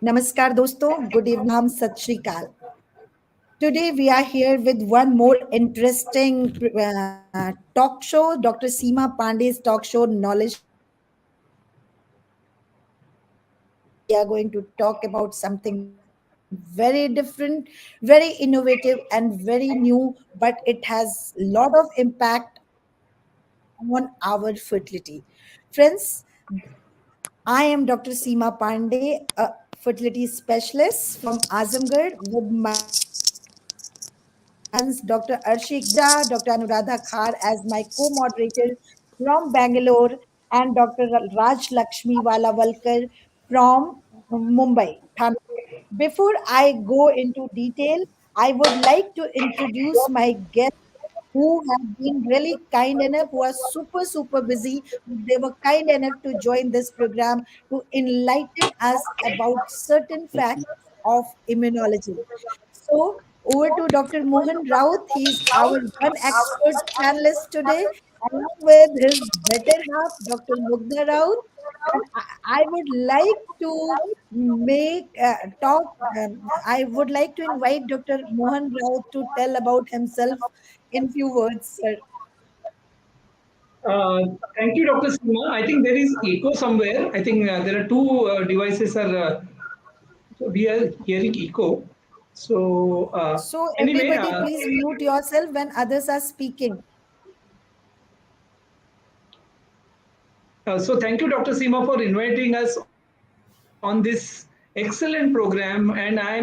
Namaskar dosto, good evening, Sat Shri Akal. Today we are here with one more interesting talk show, Dr. Seema Pandey's talk show, Knowledge Transfer. Today we are going to talk about something very different, very innovative, and very new, but it has a lot of impact on our fertility. Friends, I am Dr. Seema Pandey, a fertility specialist from Azamgarh, with my co-hosts Dr. Arshik Gupta, Dr. Anuradha Khar as my co-moderator from Bangalore, and Dr. Raj Lakshmi Walawalkar from Mumbai. Before I go into detail, I would like to introduce my guest who have been really kind enough, who are super, super busy. They were kind enough to join this program to enlighten us about certain facts of immunology. So, over to Dr. Mohan Raut. He's our one expert panelist today, along with his better half, Dr. Mugdha Raut. And I would like to make talk. I would like to invite Dr. Mohan Raut to tell about himself in few words, sir. Uh, Thank you, Dr. Seema. I think there is echo somewhere. I think there are two devices are we are hearing echo. So So, anyway, everybody, please mute yourself when others are speaking. so thank you, Dr. Seema, for inviting us on this excellent program. And I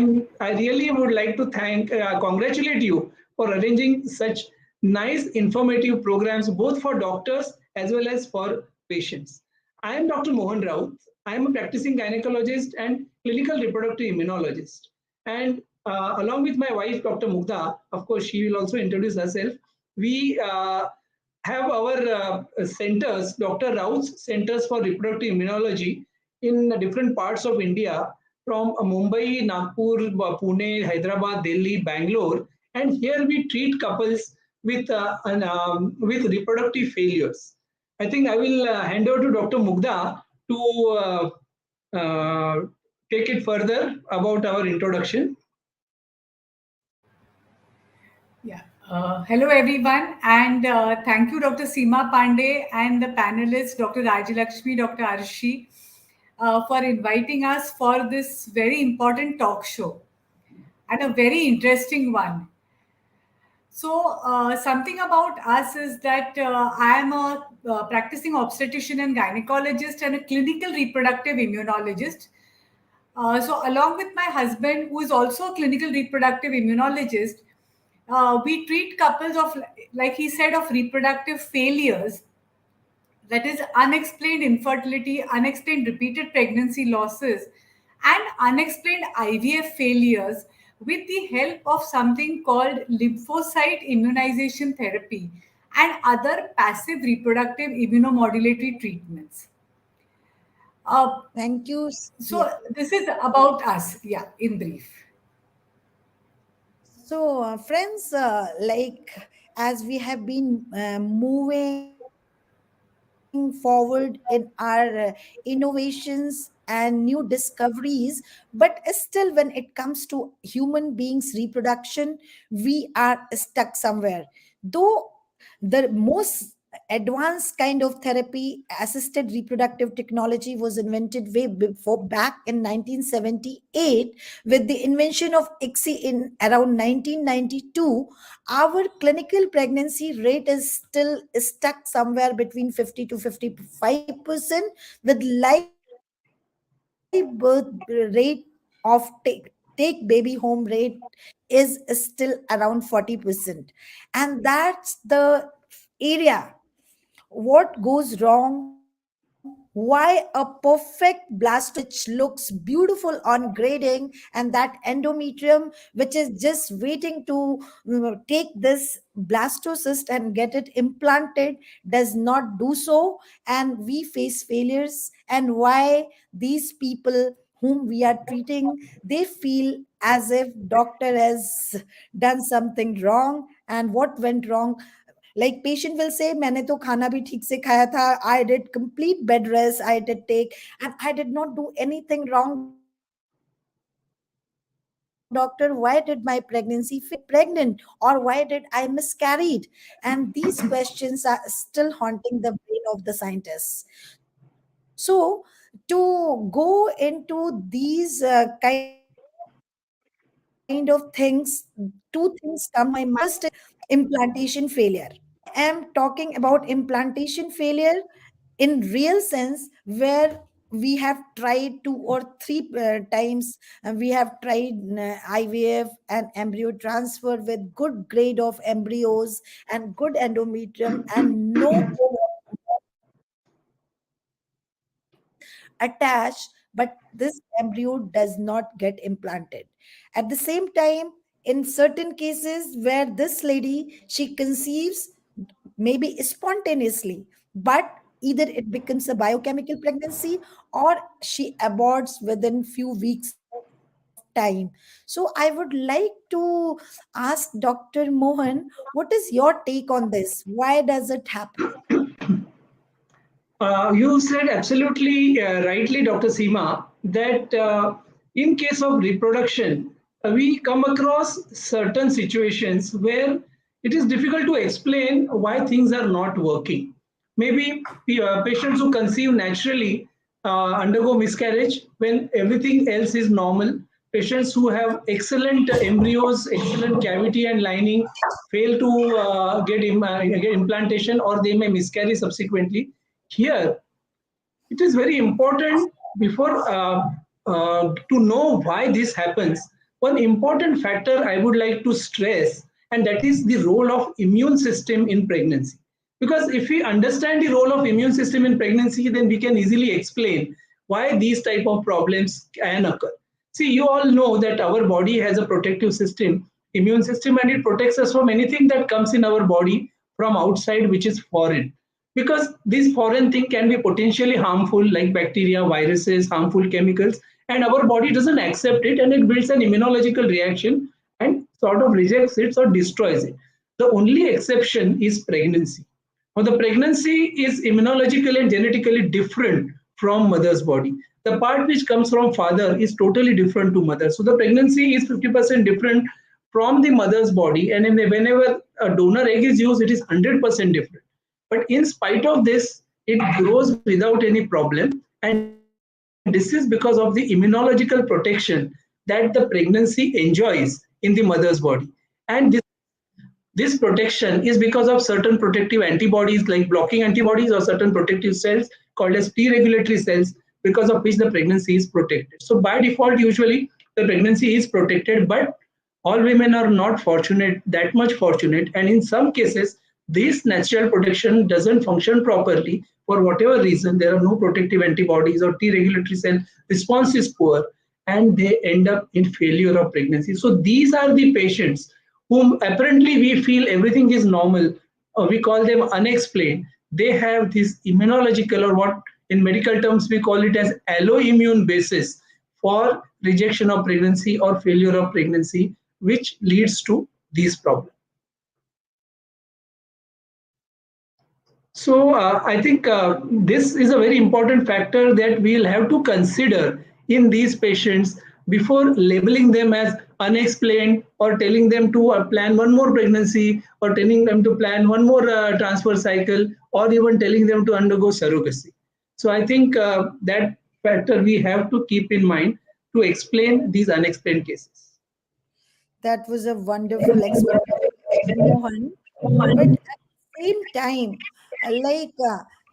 really would like to congratulate you for arranging such nice informative programs both for doctors as well as for patients. I am Dr. Mohan Raut. I am a practicing gynecologist and clinical reproductive immunologist. And along with my wife, Dr. Mugdha, of course, she will also introduce herself. We have our centers, Dr. Raut's Centers for Reproductive Immunology in different parts of India from Mumbai, Nagpur, Pune, Hyderabad, Delhi, Bangalore. And here we treat couples with reproductive failures. I think I will hand over to Dr. Mugdha to take it further about our introduction. Yeah. Hello, everyone, and thank you, Dr. Seema Pandey, and the panelists, Dr. Rajalakshmi, Dr. Arshi, for inviting us for this very important talk show and a very interesting one. So, something about us is that I am a practicing obstetrician and gynecologist and a clinical reproductive immunologist. So, along with my husband, who is also a clinical reproductive immunologist, we treat couples of, like he said, of reproductive failures, that is, unexplained infertility, unexplained repeated pregnancy losses, and unexplained IVF failures with the help of something called lymphocyte immunization therapy and other passive reproductive immunomodulatory treatments. Uh, Thank you. so, Yeah. this is about us, yeah, in brief. So, friends, as we have been moving forward in our innovations and new discoveries, but still, when it comes to human beings' reproduction, we are stuck somewhere. Though the most advanced kind of therapy, assisted reproductive technology, was invented way before, back in 1978, with the invention of ICSI in around 1992. Our clinical pregnancy rate is still stuck somewhere between 50 to 55%, with live birth rate of take baby home rate is still around 40%. And that's the area. What goes wrong? Why a perfect blastocyst which looks beautiful on grading, and that endometrium which is just waiting to take this blastocyst and get it implanted, does not do so, and we face failures? And why these people whom we are treating, they feel as if doctor has done something wrong? And what went wrong? Like patient will say, मैंने तो खाना भी ठीक से खाया था, I did complete bed rest, I did take, and I did not do anything wrong. But still doctor, why did my pregnancy pregnant, or why did I miscarried? And these questions are still haunting the brain of the scientists. So to go into these kind of things, two things come to my mind. First is implantation failure. I am talking about implantation failure in real sense, where we have tried two or three times, and we have tried IVF and embryo transfer with good grade of embryos and good endometrium, and no attached, but this embryo does not get implanted. At the same time, in certain cases where this lady, she conceives maybe spontaneously, but either it becomes a biochemical pregnancy or she aborts within few weeks of time. So I would like to ask Dr. Mohan, what is your take on this? Why does it happen? You said absolutely rightly, Dr. Seema, that in case of reproduction, we come across certain situations where it is difficult to explain why things are not working. Maybe patients who conceive naturally undergo miscarriage when everything else is normal. Patients who have excellent embryos, excellent cavity and lining fail to get implantation, or they may miscarry subsequently. Here, it is very important before to know why this happens. One important factor I would like to stress, and that is the role of immune system in pregnancy. Because if we understand the role of immune system in pregnancy, then we can easily explain why these type of problems can occur. See, you all know that our body has a protective system, immune system, and it protects us from anything that comes in our body from outside, which is foreign, because this foreign thing can be potentially harmful, like bacteria, viruses, harmful chemicals, and our body doesn't accept it, and it builds an immunological reaction and sort of rejects it or destroys it. The only exception is pregnancy. Now the pregnancy is immunologically and genetically different from mother's body. The part which comes from father is totally different to mother, so the pregnancy is 50% different from the mother's body, and whenever a donor egg is used, it is 100% different. But in spite of this, it grows without any problem. And this is because of the immunological protection that the pregnancy enjoys in the mother's body. And this protection is because of certain protective antibodies, like blocking antibodies, or certain protective cells called as T regulatory cells, because of which the pregnancy is protected. So by default, usually the pregnancy is protected, but all women are not fortunate, that much fortunate. And in some cases, this natural protection doesn't function properly for whatever reason. There are no protective antibodies, or T regulatory cell response is poor, and they end up in failure of pregnancy. So these are the patients whom apparently we feel everything is normal. We call them unexplained. They have this immunological, or what in medical terms we call it as alloimmune basis for rejection of pregnancy or failure of pregnancy, which leads to these problems. So I think this is a very important factor that we'll have to consider in these patients before labeling them as unexplained, or telling them to plan one more pregnancy, or telling them to plan one more transfer cycle, or even telling them to undergo surrogacy. So I think that factor we have to keep in mind to explain these unexplained cases. That was a wonderful explanation, Mohan. But at the same time,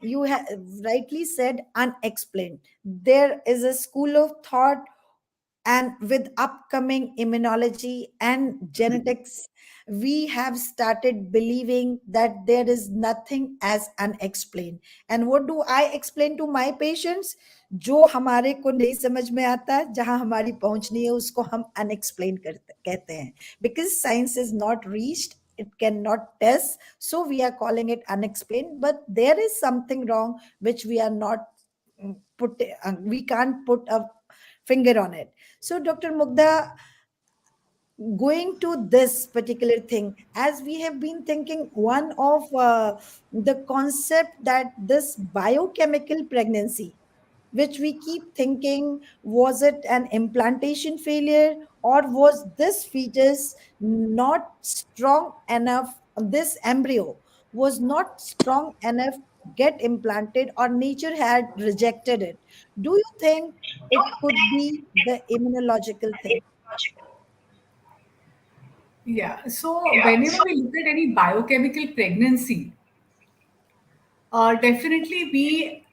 you have rightly said, unexplained. There is a school of thought, and with upcoming immunology and genetics, we have started believing that there is nothing as unexplained. And what do I explain to my patients? जो हमारे को नहीं समझ में आता, जहां हमारी पहुंच नहीं है, उसको हम unexplained कहते हैं, because science is not reached, it cannot test, so we are calling it unexplained. But there is something wrong which we are not we can't put a finger on it. So, Dr. Mugdha, going to this particular thing, as we have been thinking, one of the concept that this biochemical pregnancy, which we keep thinking, was it an implantation failure, or was this fetus not strong enough, this embryo was not strong enough to get implanted, or nature had rejected it? Do you think it could be the immunological thing? Yeah. So whenever we look at any biochemical pregnancy, definitely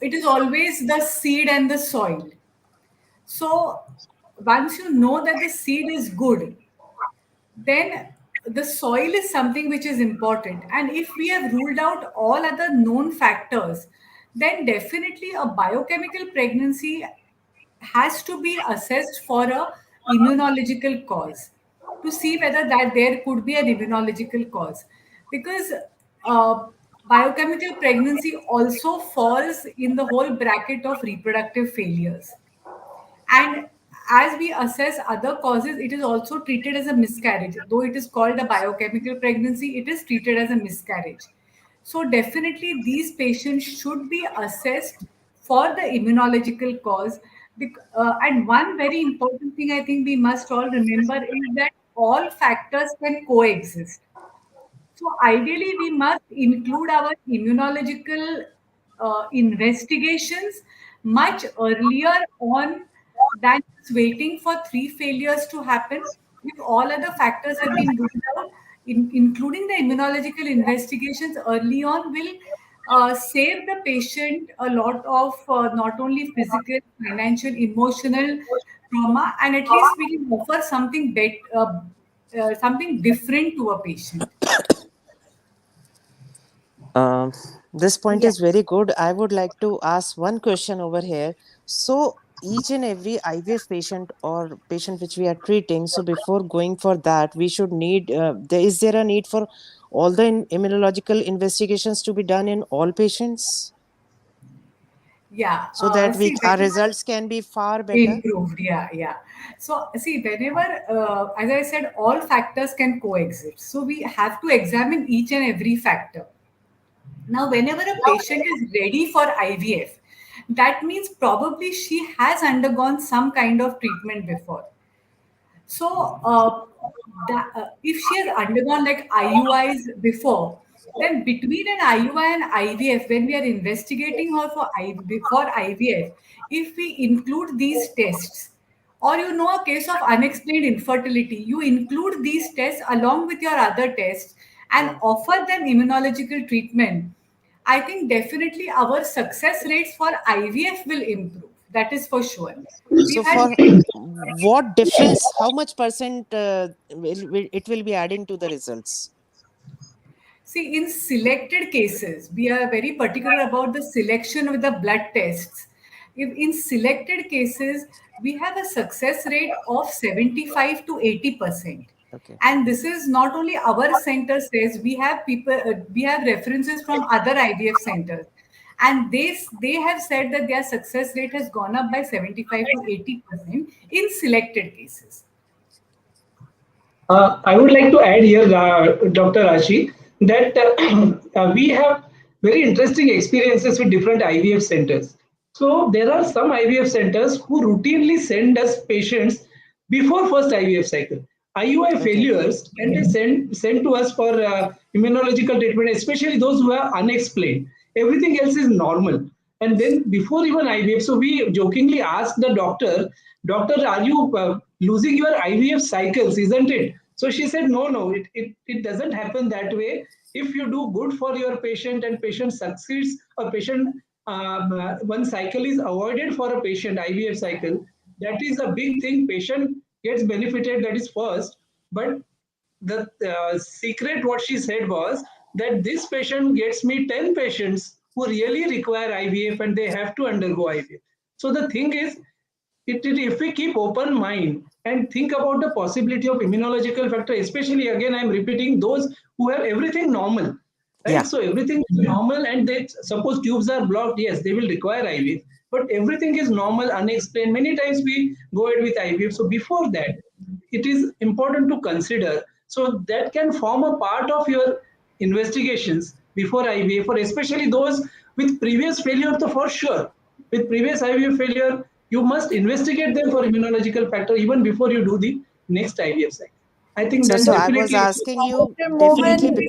it is always the seed and the soil. So once you know that the seed is good, then the soil is something which is important. And if we have ruled out all other known factors, then definitely a biochemical pregnancy has to be assessed for a immunological cause, to see whether that there could be an immunological cause, because uh, biochemical pregnancy also falls in the whole bracket of reproductive failures. And as we assess other causes, it is also treated as a miscarriage. Though it is called a biochemical pregnancy, it is treated as a miscarriage. So, definitely, these patients should be assessed for the immunological cause. And one very important thing I think we must all remember is that all factors can coexist. So ideally, we must include our immunological investigations much earlier on than just waiting for three failures to happen. If all other factors have been ruled out, including the immunological investigations early on, will save the patient a lot of not only physical, financial, emotional trauma, and at least we can offer something different to a patient. Um, this point Yeah. is very good. I would like to ask one question over here. So, each and every IVF patient or patient which we are treating, so before going for that, we should need, is there a need for all the immunological investigations to be done in all patients Yeah. so that See, our whenever results can be far better? improved. Yeah, yeah. So, see, whenever, as I said, all factors can coexist. So, we have to examine each and every factor. Now, whenever a patient is ready for IVF, that means probably she has undergone some kind of treatment before. So, if she has undergone like IUIs before, then between an IUI and IVF, when we are investigating her for IVF, if we include these tests, or you know a case of unexplained infertility, you include these tests along with your other tests and offer them immunological treatment, I think definitely our success rates for IVF will improve. That is for sure. We've So, had for what difference, how much percent it will be adding to the results? See, in selected cases, we are very particular about the selection of the blood tests. If in selected cases, we have a success rate of 75 to 80%. Okay. And this is not only our center says, we have references from other IVF centers. And they have said that their success rate has gone up by 75 to 80% in selected cases. I would like to add here, Dr. Rashi, that we have very interesting experiences with different IVF centers. So there are some IVF centers who routinely send us patients before first IVF cycle. IUI Okay. failures, and they send to us for immunological treatment, especially those who are unexplained. Everything else is normal. And then before even IVF, so we jokingly asked the doctor, are you losing your IVF cycles, isn't it? So she said, no, it doesn't happen that way. If you do good for your patient and patient succeeds, or patient one cycle is avoided for a patient IVF cycle, that is a big thing. Patient gets benefited, that is first. But the secret, what she said was that this patient gets me 10 patients who really require IVF and they have to undergo IVF. So the thing is, if we keep open mind and think about the possibility of immunological factor, especially again, I'm repeating those who have everything normal, right? Yeah. So everything is normal and they suppose tubes are blocked, yes, they will require IVF, but everything is normal, unexplained. Many times we go ahead with IVF. So before that, it is important to consider. So that can form a part of your investigations before IVF, or especially those with previous failure, to for sure. with previous IVF failure, you must investigate them for immunological factor even before you do the next IVF cycle. I think So then so I was definitely it asking you Dr. definitely.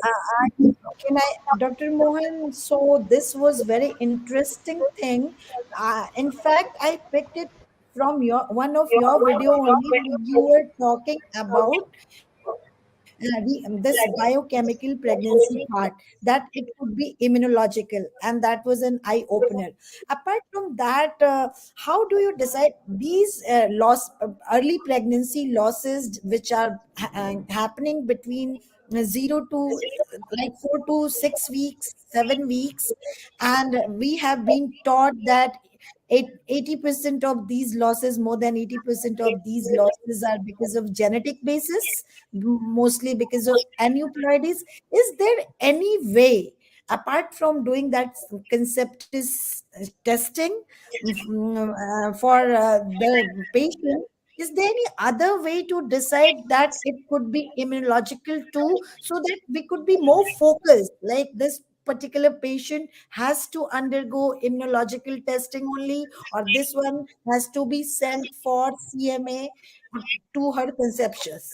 Mohan, can I, Dr. Mohan? So this was very interesting thing. In fact, I picked it from your one of your video only. You were talking about this biochemical pregnancy part, that it could be immunological, and that was an eye opener. Apart from that, how do you decide these early pregnancy losses which are happening between 4 to 6 weeks, 7 weeks, and we have been taught that 80% of these losses, more than 80% of these losses, are because of genetic basis, mostly because of aneuploidies. Is there any way, apart from doing that conceptus testing, for the patient, is there any other way to decide that it could be immunological too, so that we could be more focused, like this particular patient has to undergo immunological testing only, or this one has to be sent for CMA to her conceptions?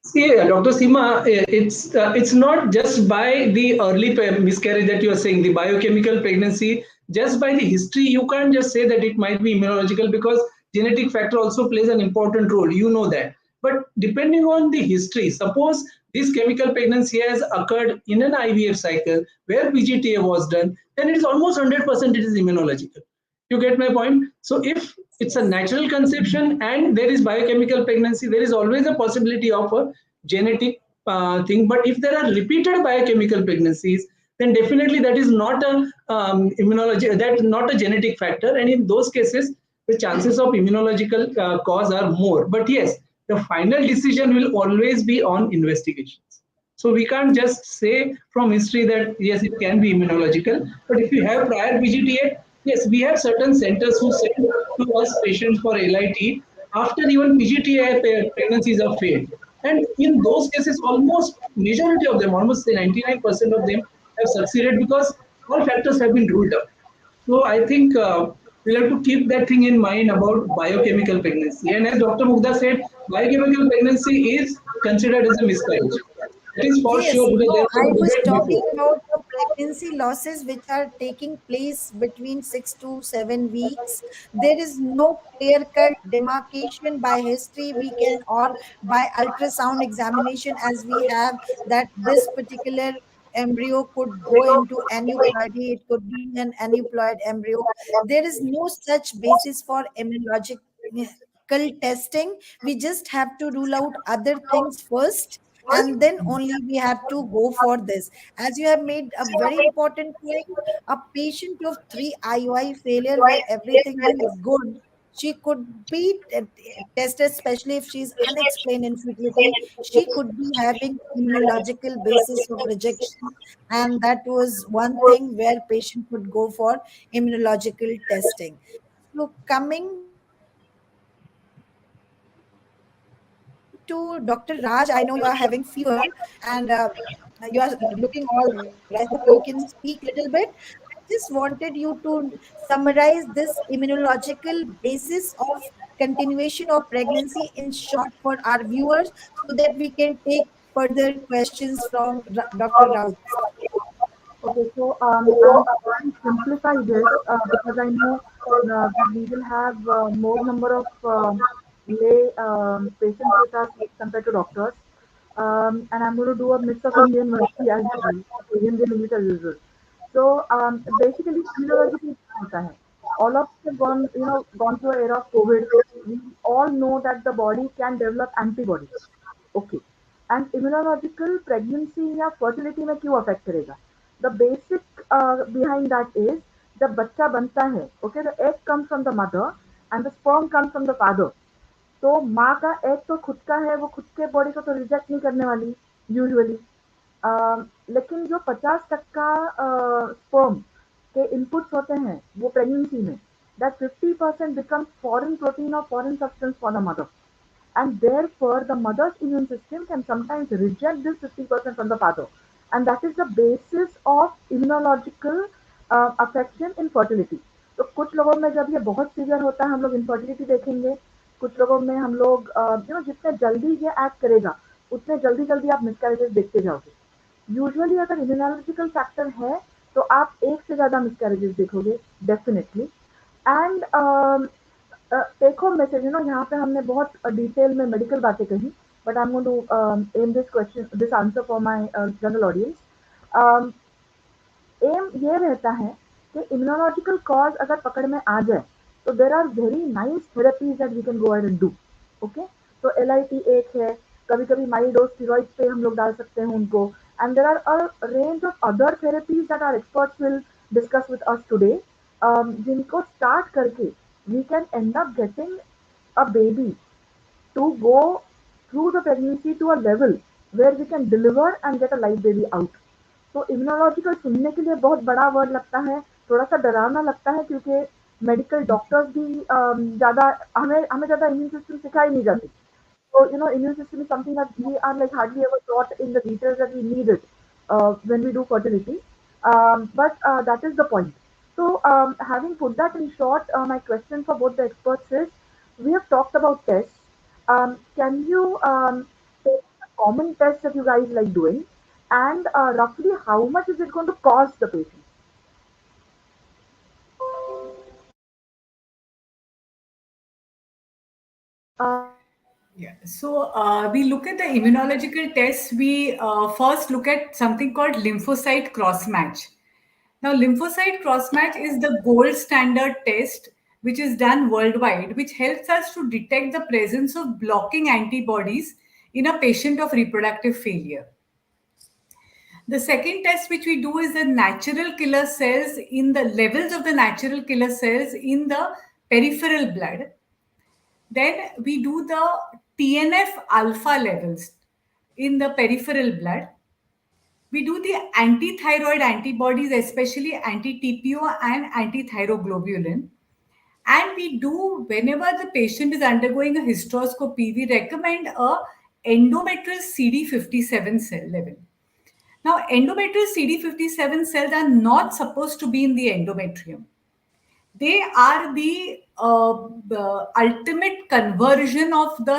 See, Dr. Seema, it's not just by the early miscarriage that you are saying, the biochemical pregnancy, just by the history, you can't just say that it might be immunological because genetic factor also plays an important role. You know that. But depending on the history, suppose this chemical pregnancy has occurred in an IVF cycle where PGTA was done, then it is almost 100% it is immunological. You get my point? So if it's a natural conception and there is biochemical pregnancy, there is always a possibility of a genetic thing. But if there are repeated biochemical pregnancies, then definitely that is not a immunology, that not a genetic factor. And in those cases, the chances of immunological cause are more. But yes, the final decision will always be on investigations. So we can't just say from history that yes, it can be immunological. But if you have prior PGTA, yes, we have certain centers who send to us patients for LIT after even PGTA pregnancies are failed. And in those cases, almost majority of them, almost say 99% of them have succeeded because all factors have been ruled out. So I think we'll have to keep that thing in mind about biochemical pregnancy. And as Dr. Mugda said, biochemical pregnancy is considered as a miscarriage. That is for Yes, sure because no, there I was a was debate talking before. about the pregnancy losses which are taking place between 6 to 7 weeks. There is no clear cut demarcation by history, we can, or by ultrasound examination, as we have, that this particular embryo could go into aneuploidy, it could be an aneuploid embryo. There is no such basis for immunological testing. We just have to rule out other things first, and then only we have to go for this. As you have made a very important point, a patient of 3 IUI failure where everything is good, she could be tested, especially if she's unexplained infertility. She could be having immunological basis of rejection, and that was one thing where patient could go for immunological testing. So coming to Dr. Raj, I know you are having fever, and you are looking all right. I hope you can speak little bit. I just wanted you to summarize this immunological basis of continuation of pregnancy in short for our viewers, so that we can take further questions from Dr. Raut. Okay, so I'll try and simplify this because I know that we will have more number of lay patients with us compared to doctors. And I'm going to do a mix of Indian versus as usual, okay, Indian English as usual. So basically, immunology क्या होता है? All of us have gone through an era of COVID. We all know that the body can develop antibodies. Okay. And immunological pregnancy या fertility में क्यों affect करेगा? The basic behind that is जब बच्चा बनता है, okay, the egg comes from the mother and the sperm comes from the father. तो माँ का एग तो खुद का है, वो खुद के बॉडी को तो रिजेक्ट नहीं करने वाली यूजुअली। लेकिन जो 50% स्पर्म के इनपुट्स होते हैं वो प्रेगनेंसी में, दैट 50% बिकम्स फॉरेन प्रोटीन और foreign substance for the mother, and therefore the mother's immune system can sometimes reject this 50% from the father, and that is the basis of immunological affection in fertility. तो कुछ लोगों में जब ये बहुत severe होता है हम लोग इनफर्टिलिटी देखेंगे, कुछ लोगों में हम लोग जितने जल्दी ये एक्ट करेगा उतने जल्दी जल्दी आप मिसकैरेजेस देखते जाओगे। यूजुअली अगर इम्यूनोलॉजिकल फैक्टर है तो आप एक से ज़्यादा मिसकैरेजेस देखोगे definitely. And take home message, यहाँ पे हमने बहुत डिटेल में मेडिकल बातें कही, but I am going to aim this question this answer for my general audience. Aim ये रहता है कि इम्यूनोलॉजिकल कॉज अगर पकड़ में आ जाए तो there are very nice therapies that we can go ahead and do. Okay, तो LIT एक है, कभी कभी माइल्ड डोज स्टेरॉइड पे हम लोग डाल सकते हैं उनको, and there are a range of other therapies that are experts will discuss with us today, जिनको स्टार्ट करके we can end up getting a baby to go through the pregnancy to a level where we can deliver and get a live baby out. तो immunological सुनने के लिए बहुत बड़ा word लगता है, थोड़ा सा डरावना लगता है, क्योंकि मेडिकल डॉक्टर्स भी ज़्यादा हमें हमें ज़्यादा इम्यून सिस्टम सिखाई नहीं जाती। So, immune system is something that we are like hardly ever taught in the details that we need it when we do fertility. But that is the point. So, having put that in short, my question for both the experts is, we have talked about tests. Can you take the common tests that you guys like doing, and roughly how much is it going to cost the patient? Yeah. So we look at the immunological tests. We first look at something called lymphocyte cross match. Now, lymphocyte cross match is the gold standard test which is done worldwide, which helps us to detect the presence of blocking antibodies in a patient of reproductive failure. The second test which we do is the natural killer cells in the levels of the natural killer cells in the peripheral blood. Then we do the TNF alpha levels in the peripheral blood. We do the anti-thyroid antibodies, especially anti-TPO and anti-thyroglobulin. And we do, whenever the patient is undergoing a hysteroscopy, we recommend a endometrial CD57 cell level. Now, endometrial CD57 cells are not supposed to be in the endometrium. They are the ultimate conversion of the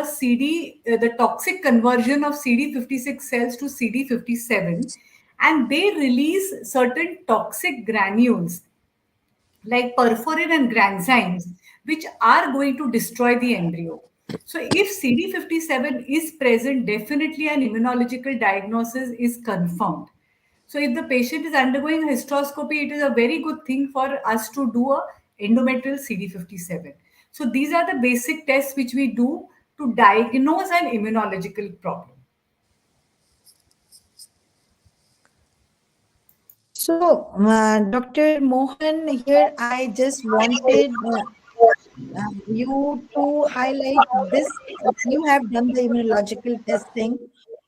the toxic conversion of CD56 cells to CD57, and they release certain toxic granules like perforin and granzymes, which are going to destroy the embryo. So, if CD57 is present, definitely an immunological diagnosis is confirmed. So, if the patient is undergoing a hysteroscopy, it is a very good thing for us to do a endometrial CD57. So, these are the basic tests which we do to diagnose an immunological problem. So, Dr. Mohan, here I just wanted you to highlight this. You have done the immunological testing.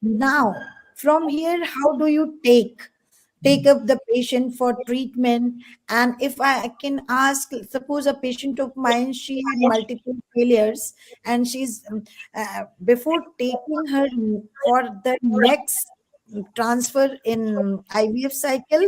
Now, from here, how do you take up the patient for treatment? And if I can ask, suppose a patient of mine, she had multiple failures, and she's before taking her for the next transfer in IVF cycle,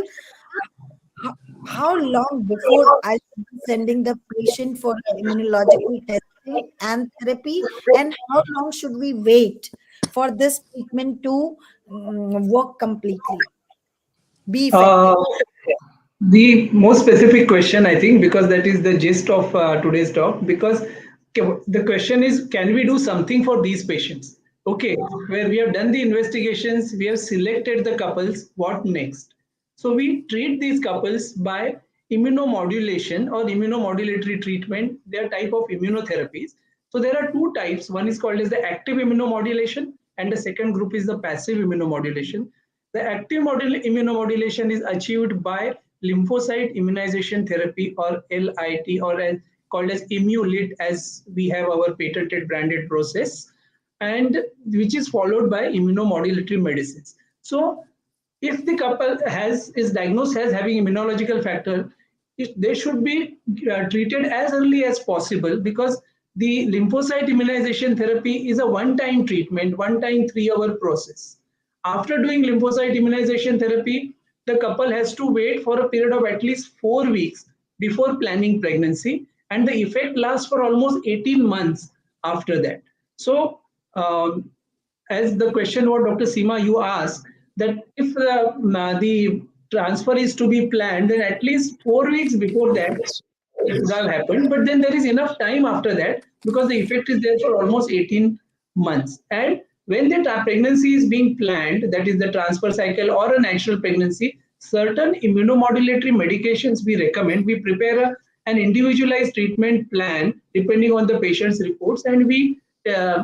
how, how long before I should be sending the patient for immunological testing and therapy, and how long should we wait for this treatment to work completely, be Uh, effective? the most specific question, I think, because that is the gist of today's talk. Because the question is, can we do something for these patients? Okay, where we have done the investigations, we have selected the couples. What next? So we treat these couples by immunomodulation or immunomodulatory treatment. They are type of immunotherapies. So there are two types. One is called as the active immunomodulation, and the second group is the passive immunomodulation. The active immunomodulation is achieved by lymphocyte immunization therapy, or LIT, or as called as Immulit, as we have our patented branded process, and which is followed by immunomodulatory medicines. So if the couple is diagnosed as having immunological factor, they should be treated as early as possible, because the lymphocyte immunization therapy is a one-time treatment, one-time 3-hour process. After doing lymphocyte immunization therapy, the couple has to wait for a period of at least 4 weeks before planning pregnancy, and the effect lasts for almost 18 months after that. So, as the question what Dr. Seema you asked, that if the transfer is to be planned, then at least 4 weeks before that it would have happened. But then there is enough time after that because the effect is there for almost 18 months. And when the pregnancy is being planned, that is the transfer cycle or a natural pregnancy, certain immunomodulatory medications we recommend. We prepare an individualized treatment plan depending on the patient's reports, and we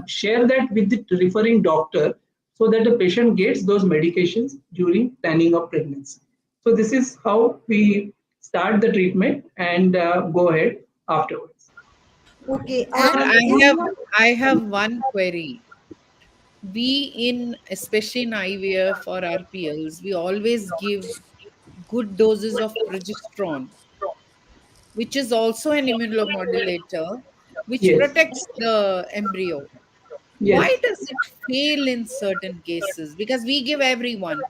share that with the referring doctor so that the patient gets those medications during planning of pregnancy. So this is how we start the treatment and go ahead afterwards. Okay, Uh, and Sir, is I have one query. We in especially in IVF for our PLs, we always give good doses of progesterone, which is also an immunomodulator, which Yes, protects the embryo. Why yes, does it fail in certain cases? Because we give everyone.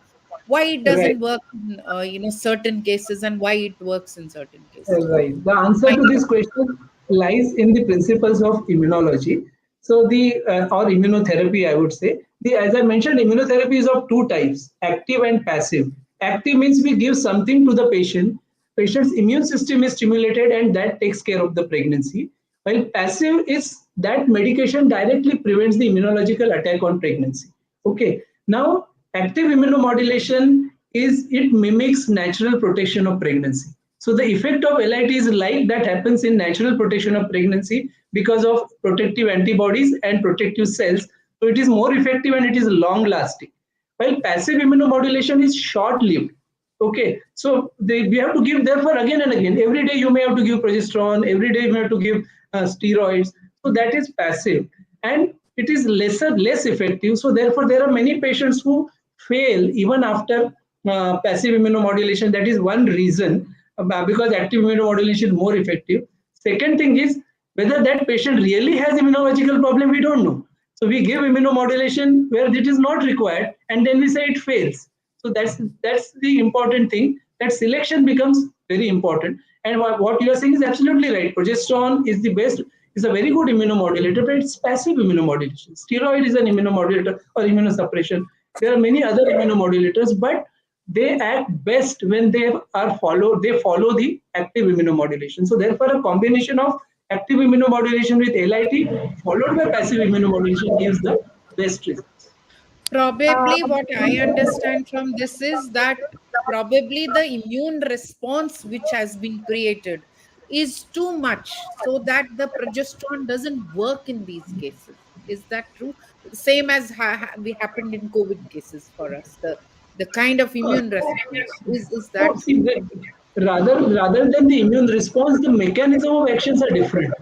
Why it right. doesn't work in certain cases, and why it works in certain cases? Right. The answer My to this question lies in the principles of immunology. So the or immunotherapy, I would say. The as I mentioned, immunotherapy is of two types: active and passive. Active means we give something to the patient. Patient's immune system is stimulated, and that takes care of the pregnancy. While passive is that medication directly prevents the immunological attack on pregnancy. Okay. Now, active immunomodulation is it mimics natural protection of pregnancy. So the effect of LIT is like that happens in natural protection of pregnancy because of protective antibodies and protective cells. So it is more effective and it is long lasting. While passive immunomodulation is short lived. Okay, so we have to give therefore again and again. Every day you may have to give progesterone. Every day you may have to give steroids. So that is passive, and it is less effective. So therefore, there are many patients who fail even after passive immunomodulation. That is one reason because active immunomodulation is more effective. Second thing is whether that patient really has immunological problem. We don't know. So we give immunomodulation where it is not required, and then we say it fails. So that's the important thing. That selection becomes very important. And what you are saying is absolutely right. Progesterone is the best, is a very good immunomodulator, but it's passive immunomodulation. Steroid is an immunomodulator or immunosuppression. There are many other immunomodulators, but they act best when they follow the active immunomodulation. So therefore, a combination of active immunomodulation with LIT followed by passive immunomodulation gives the best results. Probably um, what I understand from this is that probably the immune response which has been created is too much so that the progesterone doesn't work in these cases. Is that true? Same as we happened in COVID cases for us. The kind of immune response is No, that see, true? rather than the immune response, the mechanism of actions are different.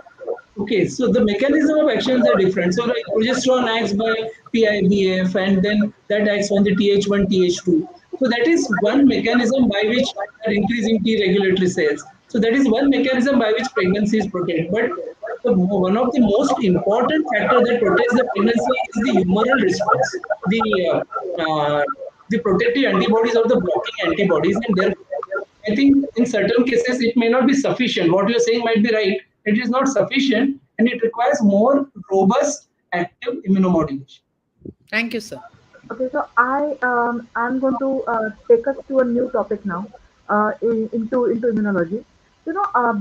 Okay, so the mechanism of actions are different. So like progesterone acts by PIBF and then that acts on the Th1, Th2. So that is one mechanism by which are increasing T regulatory cells. So that is one mechanism by which pregnancy is protected. But one of the most important factor that protects the pregnancy is the humoral response, uh, the protective antibodies or the blocking antibodies, and therefore I think in certain cases it may not be sufficient. What you're saying might be right. It is not sufficient and it requires more robust active immunomodulation. Thank you, sir. okay, so I'm going to take us to a new topic now, into immunology.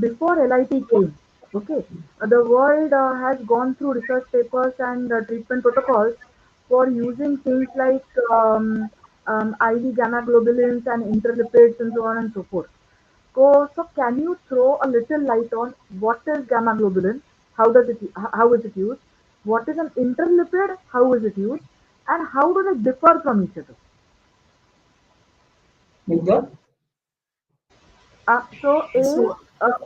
Before LIT came, okay, the world has gone through research papers and treatment protocols for using things like IV gamma globulins and interlipids and so on and so forth. So can you throw a little light on what is gamma globulin? How is it used? What is an interlipid? How is it used? And how do they differ from each other? Mugdha? So, So,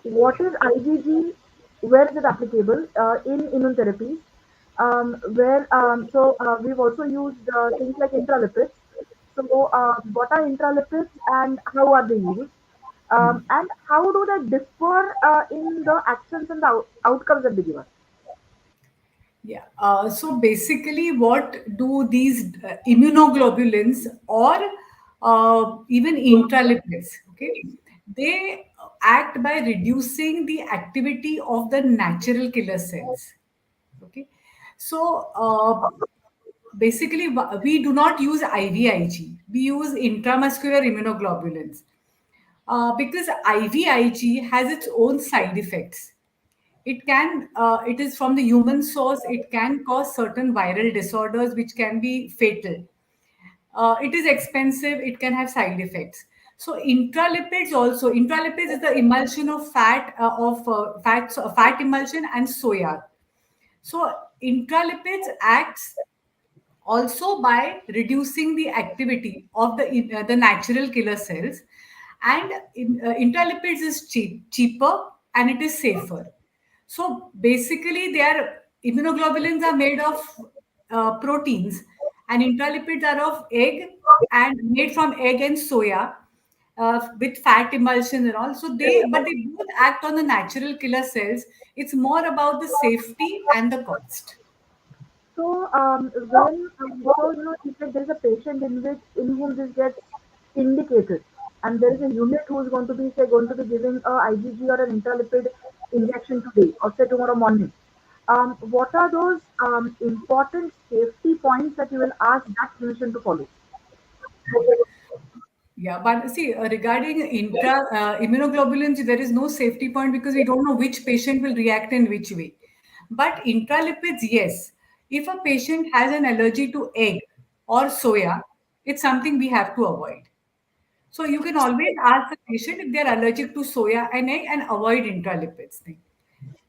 what is IgG? Where is it applicable in immunotherapy? We've also used things like intralipids. So, what are intralipids and how are they used? And how do they differ in the actions and the outcomes that they give us? yeah. So basically, what do these immunoglobulins or even intralipids? Okay, they act by reducing the activity of the natural killer cells. Okay, so basically we do not use IVIG. We use intramuscular immunoglobulins because IVIG has its own side effects. It is from the human source. It can cause certain viral disorders which can be fatal. It is expensive. It can have side effects. So intralipids is the emulsion of fat emulsion and soya. So intralipids acts also by reducing the activity of the natural killer cells, and intralipids is cheaper, and it is safer. So basically their immunoglobulins are made of proteins, and intralipids are of egg and made from egg and soya, with fat emulsion and all. So they both act on the natural killer cells. It's more about the safety and the cost. So, if like there is a patient in whom this gets indicated, and there is a unit who is going to be say going to be giving a IgG or an interlipid injection today, or say tomorrow morning. What are those important safety points that you will ask that clinician to follow? Yeah, but see, regarding immunoglobulins, there is no safety point because we don't know which patient will react in which way. But intralipids, yes. If a patient has an allergy to egg or soya, it's something we have to avoid. So you can always ask the patient if they're allergic to soya and egg and avoid intralipids thing.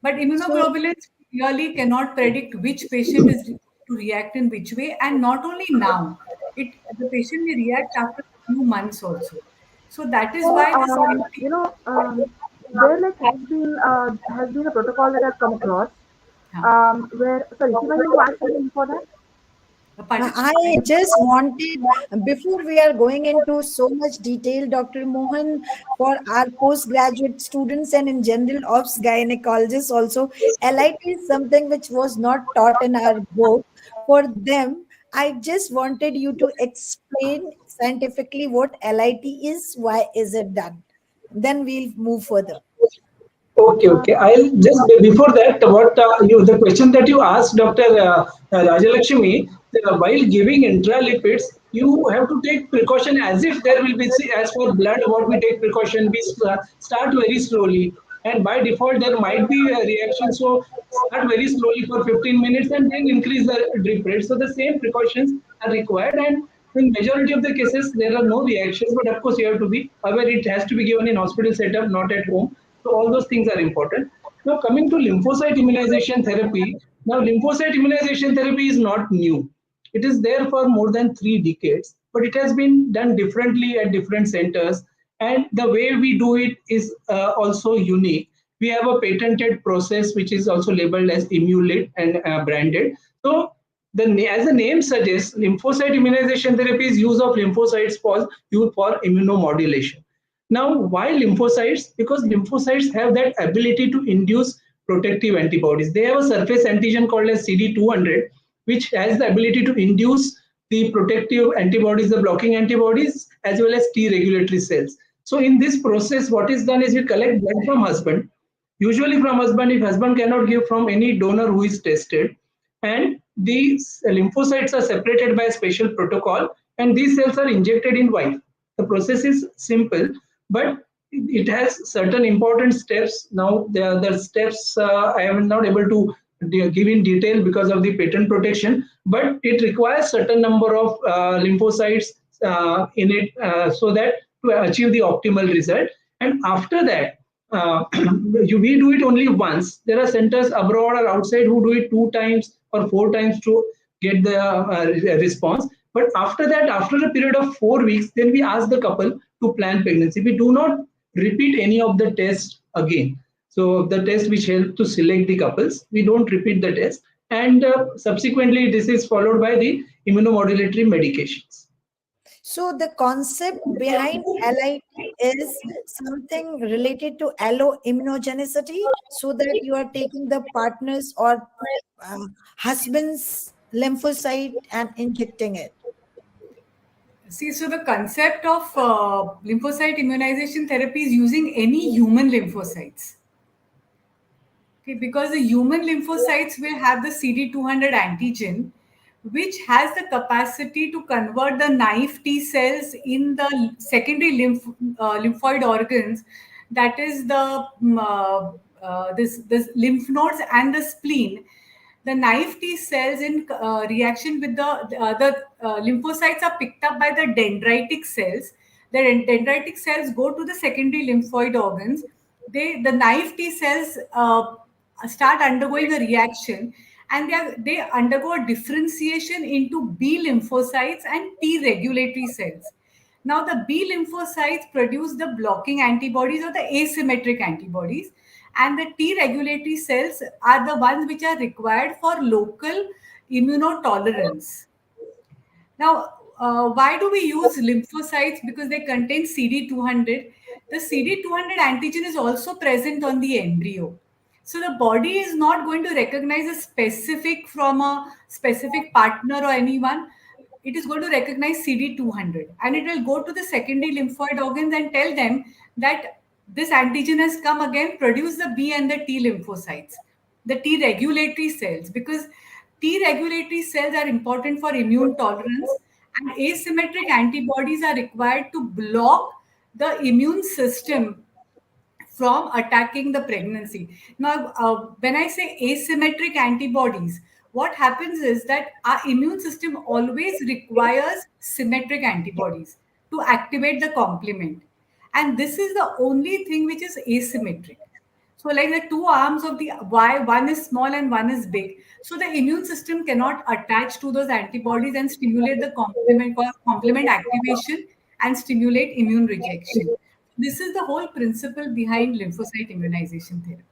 But So immunoglobulins clearly cannot predict which patient is to react in which way, and not only now, the patient may react after a few months also. So that is So, why the safety. there like has been a protocol that I've come across Huh. where sorry, Shiva, you want to add something before that? Pardon? I just wanted, before we are going into so much detail, Dr. Mohan, for our postgraduate students and in general ops gynecologists also, LIT is something which was not taught in our book. For them, I just wanted you to explain scientifically what LIT is, why is it done. Then we'll move further. Okay, Uh, okay. I'll just before that, what you the question that you asked, Dr. Rajalakshmi, while giving intralipids, you have to take precaution as if there will be as for blood. What we take precaution, we start very slowly, and by default there might be a reaction. So start very slowly for 15 minutes and then increase the drip rate. So the same precautions are required, and in majority of the cases there are no reactions. But of course, you have to be aware it has to be given in hospital setup, not at home. So all those things are important. Now coming to lymphocyte immunization therapy. Now lymphocyte immunization therapy is not new. It is there for more than 3 decades, but it has been done differently at different centers, and the way we do it is also unique. We have a patented process which is also labeled as Immulit and branded. So as the name suggests, lymphocyte immunization therapy is use of lymphocytes for immunomodulation. Now, why lymphocytes? Because lymphocytes have that ability to induce protective antibodies. They have a surface antigen called as CD200, which has the ability to induce the protective antibodies, the blocking antibodies, as well as T regulatory cells. So, in this process, what is done is we collect blood from husband, usually from husband. If husband cannot give, from any donor who is tested, and these lymphocytes are separated by a special protocol, and these cells are injected in wife. The process is simple, but it has certain important steps. Now the other steps I am not able to give in detail because of the patent protection, but it requires certain number of lymphocytes in it, so that to achieve the optimal result. And after that, we do it only once. There are centers abroad or outside who do it 2 times or 4 times to get the response. But after that, after a period of 4 weeks, then we ask the couple to plan pregnancy. We do not repeat any of the tests again. So the test which help to select the couples, we don't repeat the test. And subsequently, this is followed by the immunomodulatory medications. So the concept behind LIT is something related to alloimmunogenicity, so that you are taking the partner's or husband's lymphocyte and injecting it. See, so the concept of lymphocyte immunization therapy is using any human lymphocytes. Okay, because the human lymphocytes will have the CD200 antigen, which has the capacity to convert the naive T cells in the secondary lymphoid organs, that is the this lymph nodes and the spleen. The naive T cells in reaction with the lymphocytes are picked up by the dendritic cells. The dendritic cells go to the secondary lymphoid organs. The naive T cells start undergoing a reaction, and they undergo a differentiation into B lymphocytes and T regulatory cells. Now, the B lymphocytes produce the blocking antibodies or the asymmetric antibodies, and the T regulatory cells are the ones which are required for local immunotolerance. Now, why do we use lymphocytes? Because they contain CD200. The CD200 antigen is also present on the embryo. So the body is not going to recognize a specific from a specific partner or anyone. It is going to recognize CD200, and it will go to the secondary lymphoid organs and tell them that this antigen has come again, produce the B and the T lymphocytes, the T regulatory cells, because T regulatory cells are important for immune tolerance, and asymmetric antibodies are required to block the immune system from attacking the pregnancy. Now, when I say asymmetric antibodies, what happens is that our immune system always requires symmetric antibodies to activate the complement. And this is the only thing which is asymmetric. So, like the two arms of the Y, one is small and one is big. So, the immune system cannot attach to those antibodies and stimulate the complement activation and stimulate immune rejection. This is the whole principle behind lymphocyte immunization therapy.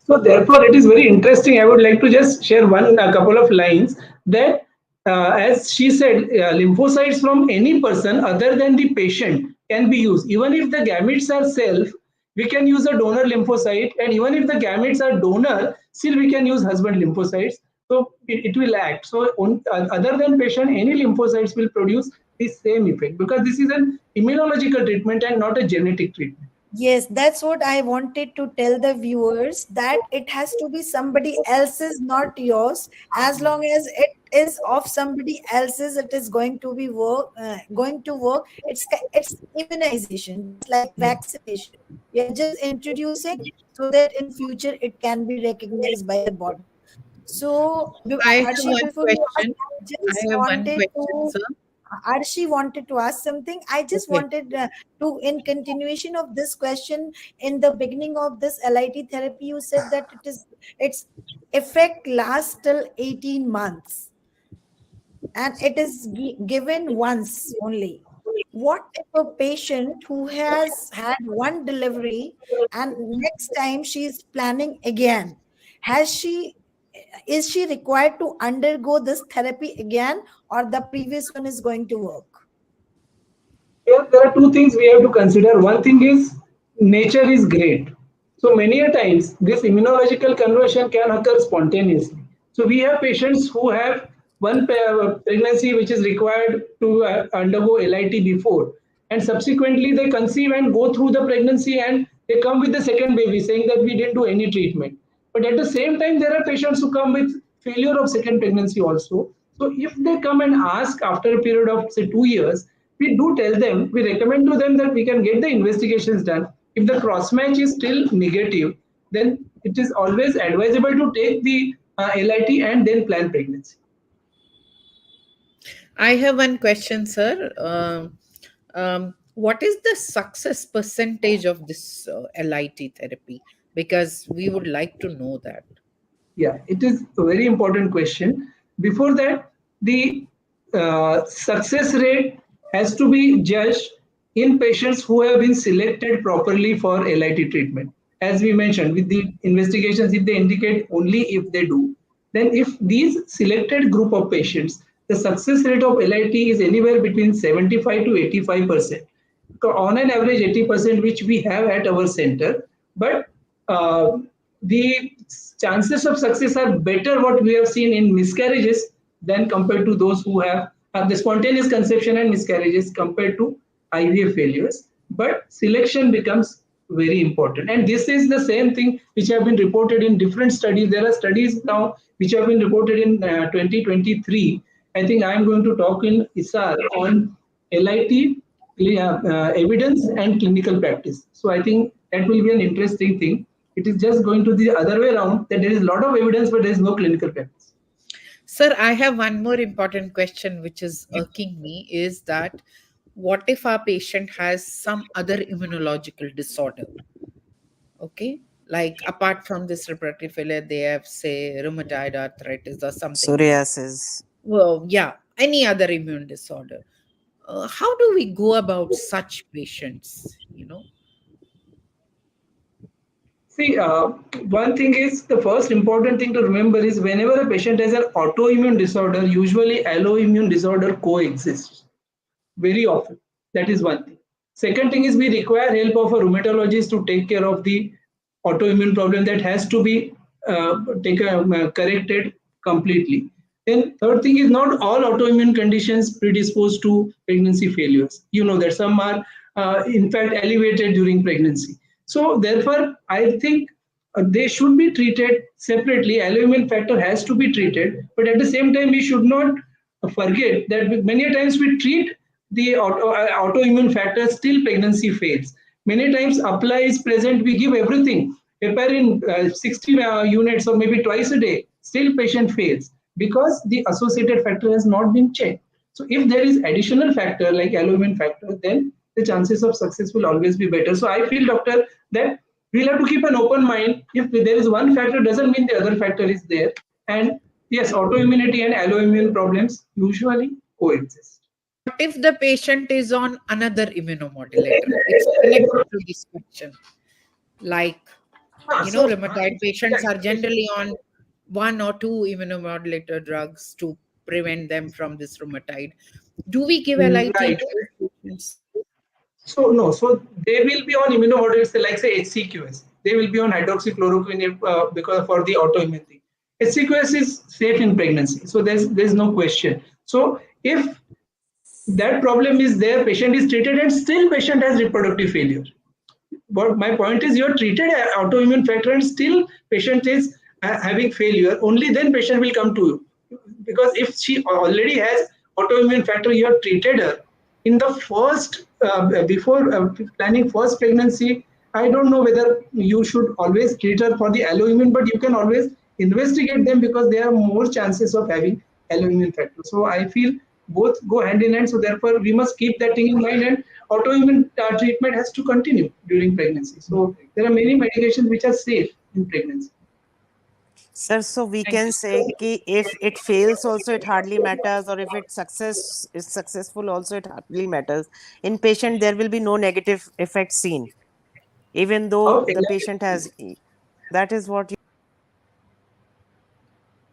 So therefore, it is very interesting. I would like to just share a couple of lines that, as she said, lymphocytes from any person other than the patient can be used. Even if the gametes are self, we can use a donor lymphocyte, and even if the gametes are donor, still we can use husband lymphocytes. So it will act. So other than patient, any lymphocytes will produce the same effect, because this is an immunological treatment and not a genetic treatment. Yes, that's what I wanted to tell the viewers, that it has to be somebody else's, not yours. As long as it is of somebody else's, it is going to be going to work. It's immunization, just like vaccination. We are just introducing so that in future it can be recognized by the body. So, I have Archie, one before you ask, question. I I just have one wanted question, to sir. Arshi wanted to ask something. I just Okay. wanted to, in continuation of this question, in the beginning of this LIT therapy, you said that its effect lasts till 18 months and it is given once only. What if a patient who has had one delivery and next time she is planning again? Has she is she required to undergo this therapy again, or the previous one is going to work? Here, there are two things we have to consider. One thing is nature is great. So many a times this immunological conversion can occur spontaneously. So we have patients who have one pregnancy which is required to undergo LIT before, and subsequently they conceive and go through the pregnancy, and they come with the second baby saying that we didn't do any treatment. But at the same time, there are patients who come with failure of second pregnancy also. So if they come and ask after a period of say 2 years, we do tell them, we recommend to them that we can get the investigations done. If the cross match is still negative, then it is always advisable to take the LIT and then plan pregnancy. I have one question, sir. What is the success percentage of this LIT therapy? Because we would like to know that. Yeah, it is a very important question. Before that, the success rate has to be judged in patients who have been selected properly for LIT treatment. As we mentioned, with the investigations, if they indicate only if they do, then if these selected group of patients, the success rate of LIT is anywhere between 75 to 85%. On an average 80%, which we have at our center, but uh, the chances of success are better what we have seen in miscarriages than compared to those who have the spontaneous conception and miscarriages compared to IVF failures. But selection becomes very important. And this is the same thing which have been reported in different studies. There are studies now which have been reported in 2023. I think I am going to talk in ISAR on LIT, evidence and clinical practice. So I think that will be an interesting thing. It is just going to the other way around, that there is a lot of evidence, but there is no clinical practice. Sir, I have one more important question which is irking me is that what if our patient has some other immunological disorder? Okay. Like apart from this respiratory failure, they have, say, rheumatoid arthritis or something else. Psoriasis. Well, yeah, any other immune disorder. How do we go about such patients? See, one thing is, the first important thing to remember is whenever a patient has an autoimmune disorder, usually alloimmune disorder coexists very often. That is one thing. Second thing is, we require help of a rheumatologist to take care of the autoimmune problem that has to be corrected completely. Then third thing is, not all autoimmune conditions predispose to pregnancy failures. You know that some are in fact elevated during pregnancy. So therefore, I think they should be treated separately. Alloimmune factor has to be treated, but at the same time, we should not forget that many times we treat the autoimmune factor, still pregnancy fails. Many times apply is present, we give everything, heparin 60 units or maybe twice a day, still patient fails because the associated factor has not been checked. So if there is additional factor like alloimmune factor, then the chances of success will always be better. So I feel, doctor, that we'll have to keep an open mind. If there is one factor, doesn't mean the other factor is there. And yes, autoimmunity and alloimmune problems usually coexist. What if the patient is on another immunomodulator? It's connected to this question. Like, So rheumatoid patients are generally on one or two immunomodulator drugs to prevent them from this rheumatoid. Do we give LIT right. to those patients? So no, so they will be on immunomodulators like say HCQS. They will be on hydroxychloroquine because for the autoimmune thing. HCQS is safe in pregnancy, so there's no question. So if that problem is there, patient is treated and still patient has reproductive failure. But my point is, you're treated autoimmune factor and still patient is having failure, only then patient will come to you. Because if she already has autoimmune factor, you have treated her in the first before planning first pregnancy. I don't know whether you should always treat her for the alloimmune, but you can always investigate them because they have more chances of having alloimmune factor. So I feel both go hand in hand. So therefore, we must keep that thing in mind, and autoimmune treatment has to continue during pregnancy. So there are many medications which are safe in pregnancy. Sir, so we Thank can you. say कि if it fails also it hardly matters, or if it success is successful also it hardly matters. In patient there will be no negative effect seen, even though How the patient has. That is what you.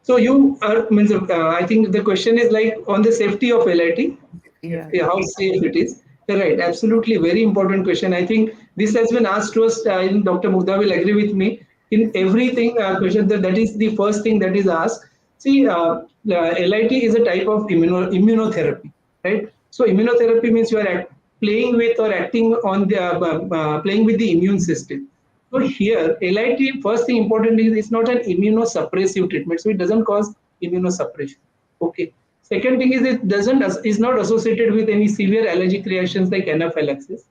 so you are means I think the question is like on the safety of LIT. Yeah. Yeah, how safe it is. Right, absolutely, very important question. I think this has been asked to us. Dr. Mugda will agree with me in everything question. That is the first thing that is asked. See, LIT is a type of immunotherapy, right? So immunotherapy means you are playing with or acting on the playing with the immune system. So here, LIT, first thing important is it's not an immunosuppressive treatment, so it doesn't cause immunosuppression. Okay. Second thing is it doesn't is not associated with any severe allergic reactions like anaphylaxis.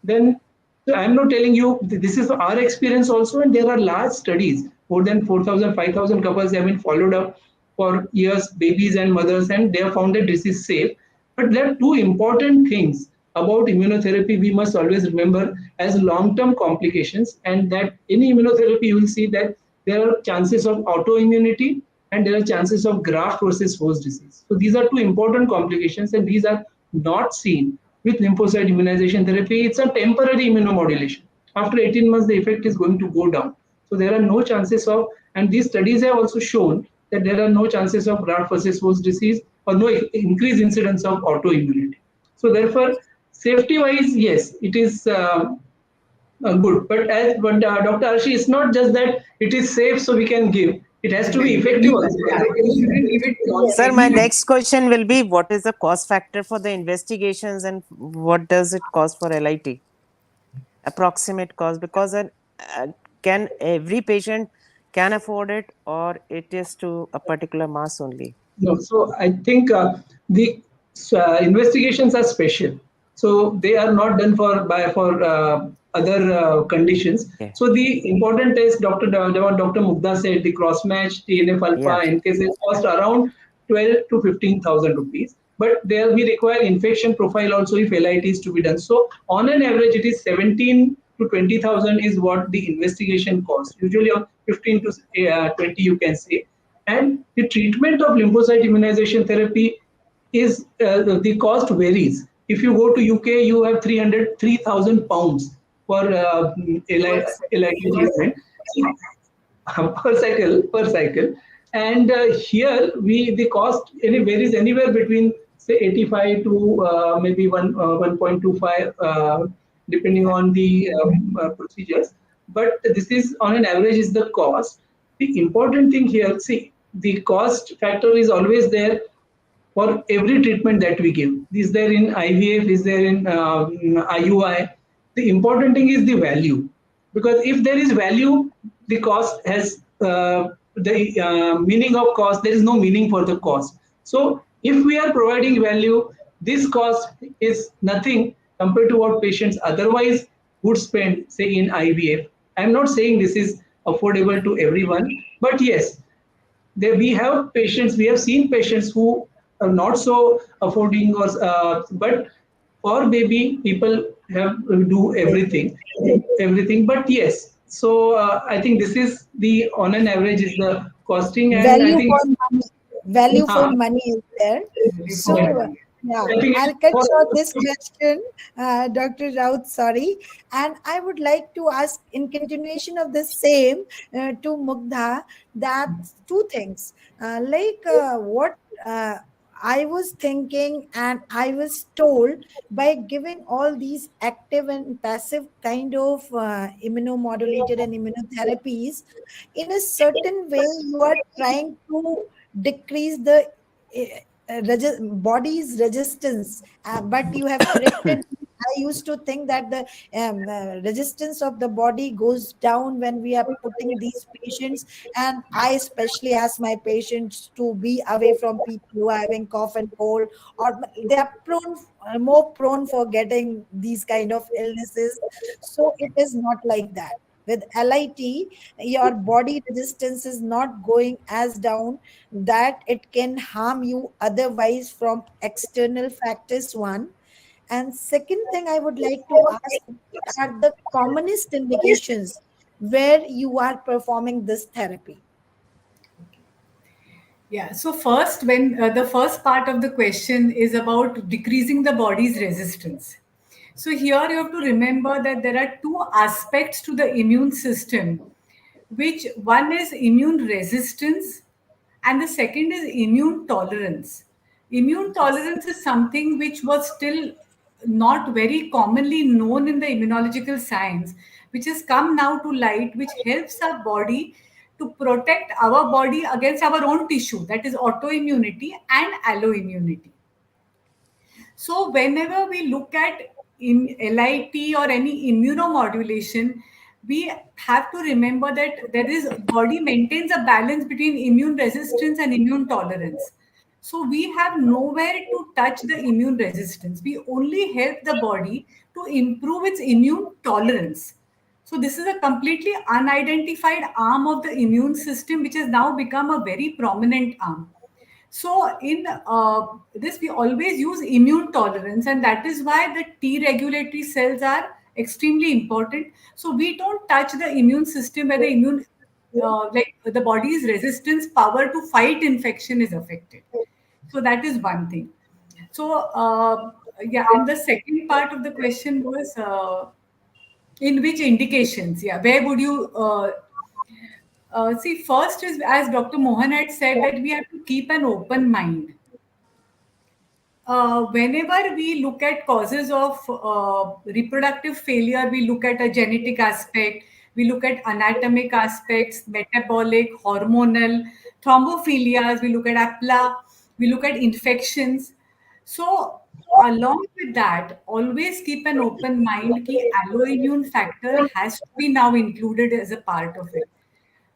Then so I'm not telling you this is our experience also, and there are large studies. More than 4,000, 5,000 couples have been followed up for years, babies and mothers, and they have found that this is safe. But there are two important things about immunotherapy we must always remember as long-term complications, and that any immunotherapy you will see that there are chances of autoimmunity and there are chances of graft versus host disease. So these are two important complications, and these are not seen with lymphocyte immunization therapy. It's a temporary immunomodulation. After 18 months, the effect is going to go down. So there are no chances of, and these studies have also shown that there are no chances of graft versus host disease or no increased incidence of autoimmunity. So therefore, safety-wise, yes, it is good. But as Dr. Arshi, it's not just that it is safe, so we can give. It has to be effective also. Yeah, you shouldn't give it to Sir, my any. next question will be, what is the cost factor for the investigations and what does it cost for LIT? Approximate cost, because uh, can every patient can afford it, or it is to a particular mass only? No, so I think the investigations are special. So they are not done for other conditions. Okay. So the important is what Dr. Mugdha said, the cross match, TNF Yeah. alpha, NKZ cost around 12 to 15,000 rupees. But there we require infection profile also if LIT is to be done. So on an average, it is 17 to 20,000 is what the investigation cost. Usually of 15 to 20, you can say. And the treatment of lymphocyte immunization therapy is the cost varies. If you go to UK, you have 3,000 pounds for LIT treatment per cycle. And here we the cost varies anywhere between say 85 to maybe 1.25 depending on the procedures. But this is on an average is the cost. The important thing here, see, the cost factor is always there for every treatment that we give. Is there in IVF? Is there in IUI? The important thing is the value, because if there is value, the cost has the meaning of cost. There is no meaning for the cost. So if we are providing value, this cost is nothing compared to what patients otherwise would spend, say in IVF. I'm not saying this is affordable to everyone, but yes, there we have seen patients who are not so affording, or but for baby people have do everything. But yes, so I think this is the on an average is the costing. And I Value think for money. Value for uh, money is there. So, yeah, yeah, I think I'll cut for short this question, Dr. Raut, sorry. And I would like to ask, in continuation of the same, to Mugdha, that two things. What I was thinking, and I was told, by giving all these active and passive kind of immunomodulated and immunotherapies, in a certain way, you are trying to decrease the body's resistance. But you have corrected me. I used to think that the resistance of the body goes down when we are putting these patients. And I especially ask my patients to be away from people who are having cough and cold, or they are more prone for getting these kind of illnesses. So it is not like that. With LIT, your body resistance is not going as down that it can harm you otherwise from external factors. One. And second thing I would like to ask, what are the commonest indications where you are performing this therapy? Yeah. So first, when the first part of the question is about decreasing the body's resistance. So here you have to remember that there are two aspects to the immune system, which one is immune resistance and the second is immune tolerance. Immune Yes. tolerance is something which was still not very commonly known in the immunological science, which has come now to light, which helps our body to protect our body against our own tissue, that is autoimmunity and alloimmunity. So whenever we look at in LIT or any immunomodulation, we have to remember that there is body maintains a balance between immune resistance and immune tolerance. So we have nowhere to touch the immune resistance. We only help the body to improve its immune tolerance. So this is a completely unidentified arm of the immune system, which has now become a very prominent arm. So in this, we always use immune tolerance, and that is why the T regulatory cells are extremely important. So we don't touch the immune system where the immune, like the body's resistance power to fight infection is affected. So that is one thing. So yeah, and the second part of the question was in which indications? Yeah, where would you? See, first is, as Dr. Mohan had said, that we have to keep an open mind. Whenever we look at causes of reproductive failure, we look at a genetic aspect, We look at anatomic aspects, metabolic, hormonal, thrombophilias. We look at APLA. We look at infections. So, along with that, always keep an open mind कि alloimmune factor has to be now included as a part of it.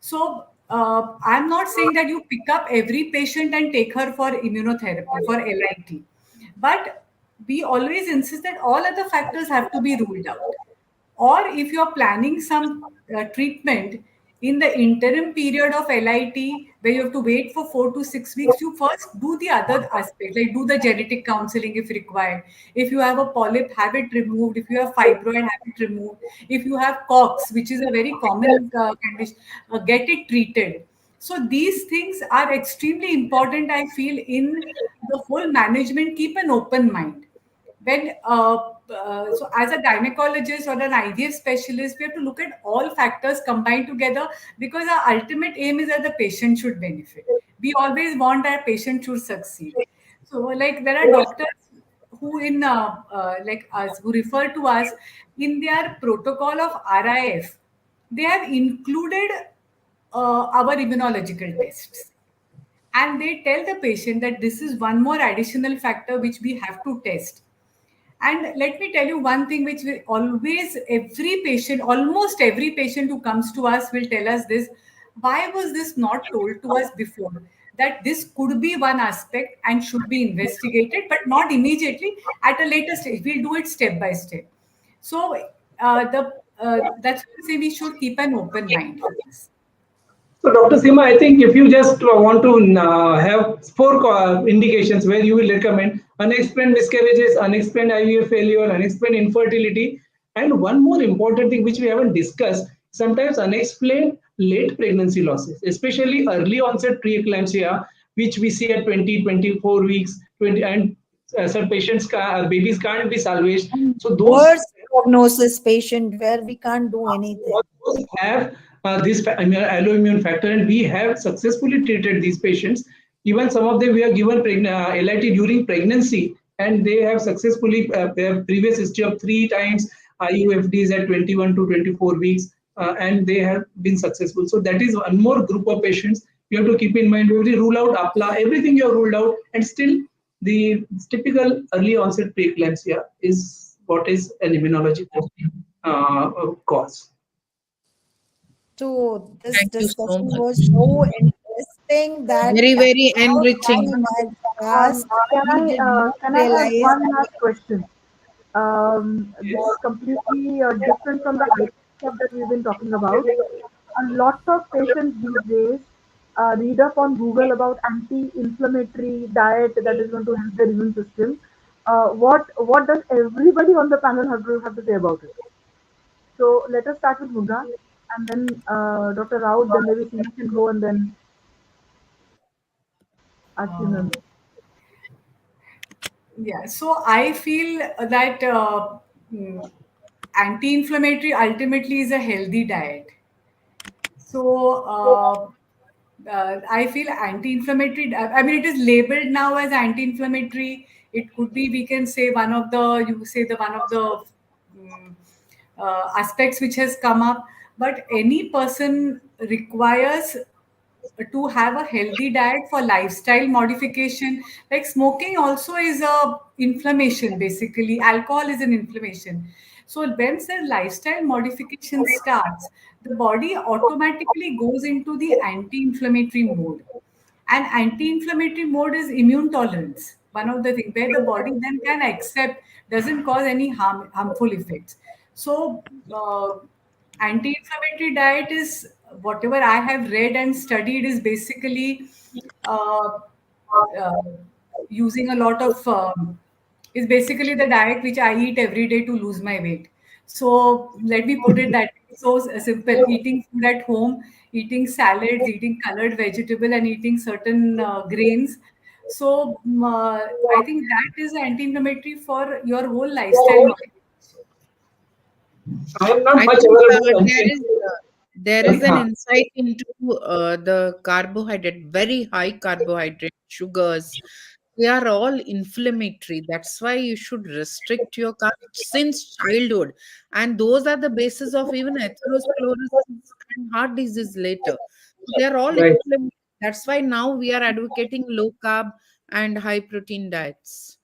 So, I'm not saying that you pick up every patient and take her for immunotherapy, for LIT, but we always insist that all other factors have to be ruled out. Or if you're planning some treatment in the interim period of LIT, where you have to wait for 4 to 6 weeks, you first do the other aspect, like do the genetic counseling if required. If you have a polyp, have it removed. If you have fibroid, have it removed. If you have COX, which is a very common condition, get it treated. So these things are extremely important, I feel, in the whole management. Keep an open mind when so as a gynecologist or an IVF specialist, we have to look at all factors combined together, because our ultimate aim is that the patient should benefit. We always want that patient should succeed. So like there are doctors who in like us who refer to us in their protocol of RIF, they have included our immunological tests, and they tell the patient that this is one more additional factor which we have to test. And let me tell you one thing which will always, every patient, almost every patient who comes to us will tell us this: why was this not told to us before? That this could be one aspect and should be investigated, but not immediately, at a later stage. We'll do it step by step. So, that's why I say we should keep an open mind for this. So, Dr. Seema, I think if you just want to have four indications where you will recommend unexplained miscarriages, unexplained IVF failure, unexplained infertility, and one more important thing which we haven't discussed, sometimes unexplained late pregnancy losses, especially early onset preeclampsia, which we see at 20, 24 weeks, 20, and some patients, babies can't be salvaged. So those Worst prognosis patient where we can't do anything. also have this alloimmune factor, and we have successfully treated these patients. Even some of them we have given LIT during pregnancy, and they have successfully their previous history of 3 times IUFDs at 21 to 24 weeks, and they have been successful. So that is one more group of patients you have to keep in mind. We will rule out APLA, everything you have ruled out, and still the typical early onset preeclampsia is what is an immunological cause. So this Thank you so discussion much. was so interesting that Very, very how enriching. time has passed, we did not Can I have realize. one last question? This is completely different from the IT stuff that we've been talking about. A lot of patients these days read up on Google about anti-inflammatory diet that is going to help their immune system. What does everybody on the panel have to say about it? So let us start with Muga, and then Dr. Raut, then maybe Seema can go, and then Akin Uh, and yeah, so I feel that mm, anti-inflammatory ultimately is a healthy diet. So I feel anti-inflammatory. I mean, it is labeled now as anti-inflammatory. It could be, we can say, one of the, you say the one of the mm, aspects which has come up. But any person requires to have a healthy diet for lifestyle modification. Like smoking also is a inflammation, basically alcohol is an inflammation. So when the lifestyle modification starts, the body automatically goes into the anti-inflammatory mode. And anti-inflammatory mode is immune tolerance, one of the things where the body then can accept, doesn't cause any harmful effects. So anti-inflammatory diet is, whatever I have read and studied, is basically uh, uh, using a lot of is basically the diet which I eat every day to lose my weight. So let me put it that way. So simple: eating food at home, eating salads, eating colored vegetable, and eating certain grains. So I think that is anti-inflammatory for your whole lifestyle modification. I am not I much think aware about there is an Huh. insight into the carbohydrate, very high carbohydrate, sugars. They are all inflammatory. That's why you should restrict your carbs since childhood. And those are the basis of even atherosclerosis and heart disease later. So they are all Right. inflammatory. That's why now we are advocating low carb and high protein diets.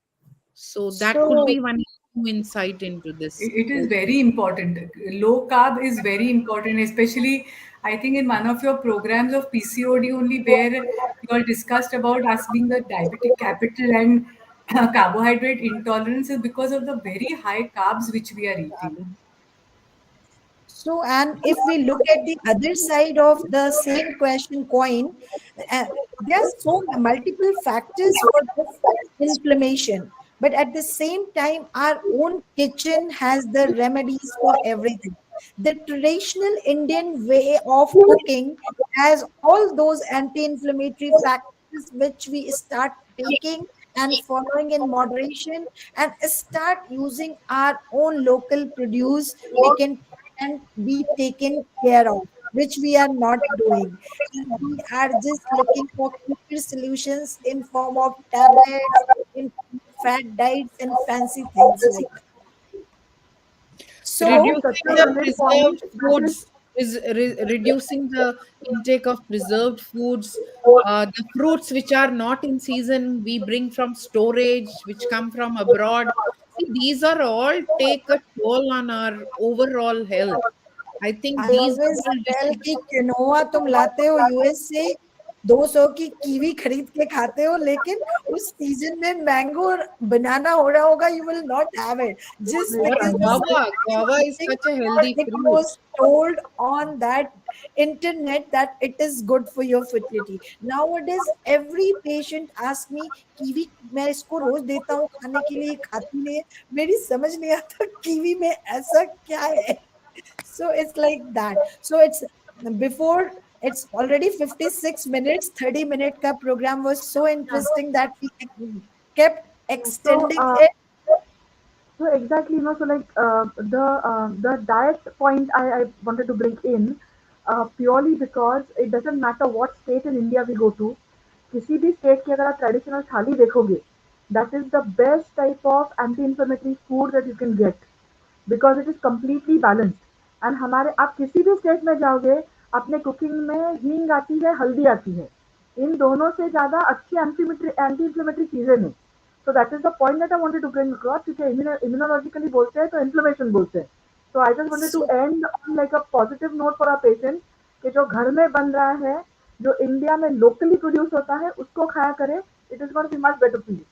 So that could So be one new insight into this It is whole. very important. Low carb is very important, especially I think in one of your programs of PCOD only, where you all discussed about us being the diabetic capital and carbohydrate intolerance is because of the very high carbs which we are eating. So, and if we look at the other side of the same question coin, uh, there are so multiple factors for this inflammation. But at the same time, our own kitchen has the remedies for everything. The traditional Indian way of cooking has all those anti-inflammatory factors which we start taking and following in moderation and start using our own local produce. We can and be taken care of, which we are not doing. And we are just looking for quicker solutions in form of tablets, in fat diets, and fancy things like that. That is So, such Reducing a the valid point. preserved That is foods is reducing the intake of preserved foods. The fruits which are not in season, we bring from storage, which come from abroad. See, these are all take a toll on our overall health. I think I these always all we tell should. कि quinoa तुम लाते हो US से 200 की kiwi खरीद के खाते हो लेकिन उस सीजन में मैंगो और बनाना हो रहा होगा you will not have it just Or because the exactly. guava is something such a or healthy it fruit. was told on that internet that it is good for your fertility. Nowadays every patient asks me kiwi मैं इसको रोज देता हूँ खाने के लिए खाती नहीं है मेरी समझ नहीं आता कीवी में ऐसा क्या है so it's like that so it's before it's already 56 minutes 30-minute ka program was so Yeah. interesting that we kept So, extending it. so exactly, so like the diet point I wanted to bring in purely because it doesn't matter what state in India we go to. किसी भी state की अगर आप traditional थाली देखोगे, that is the best type of anti-inflammatory food that you can get. Because it is completely balanced and हमारे आप किसी भी स्टेट में जाओगे अपने कुकिंग में हींग आती है हल्दी आती है इन दोनों से ज़्यादा अच्छी एंटी इन्फ्लेमेटरी चीज़ें नहीं so that is the point that I wanted to bring across क्योंकि इम्यूनोलॉजिकली बोलते हैं तो इन्फ्लेमेशन बोलते हैं so I just wanted to So and on like a positive note for our patient कि जो घर में बन रहा है जो इंडिया में लोकली प्रोड्यूस होता है उसको खाया करें it is going to be much better for you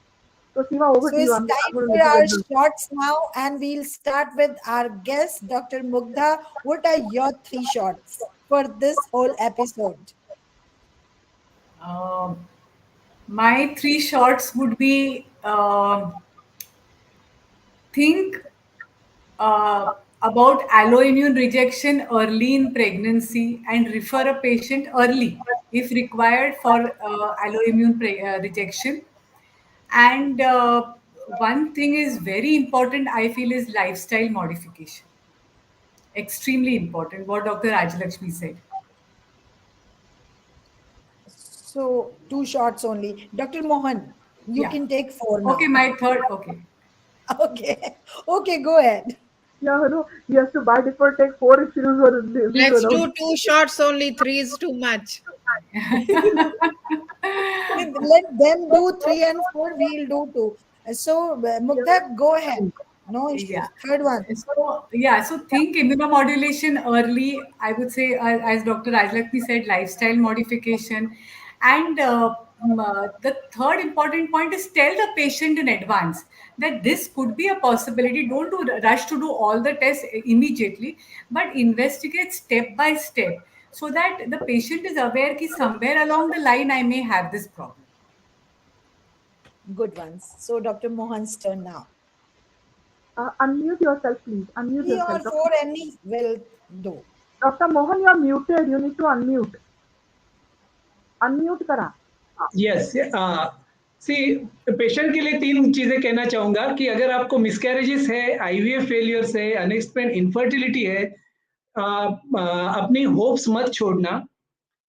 तो Seema over so to you it's I am time going for to our let you shots now and we'll start with our guest Dr. Mugdha. What are your 3 shots for this whole episode? Um my 3 shots would be think about alloimmune rejection early in pregnancy and refer a patient early if required for alloimmune rejection. And one thing is very important, I feel, is lifestyle modification. Extremely important, what Dr. Rajalakshmi said. So 2 shots only. Dr. Mohan, you Yeah. can take 4 Okay, now. my third. Okay. Okay. Okay, go ahead. Yeah, no, he has to by default take four if these were Let's out. do two shots only. Three is too much. Let them do 3 and 4, we'll do 2. So, Mugdha, go ahead. No Yeah. issues. Third one. So yeah, so think immunomodulation early. I would say, as Dr. Rajlakshmi said, lifestyle modification, and the third important point is tell the patient in advance that this could be a possibility. Don't rush to do all the tests immediately, but investigate step by step so that the patient is aware that somewhere along the line I may have this problem. Good ones. So, Dr. Mohan's turn now. Unmute yourself, please. Unmute 3 or yourself. 4, any will do. Dr. Mohan, you are muted. You need to unmute. Unmute करा. Yes सी patient के लिए 3 चीजें कहना चाहूंगा कि अगर आपको miscarriages है आईवीएफ फेलियर्स है अनएक्सप्लेन इनफर्टिलिटी है अपनी होप्स मत छोड़ना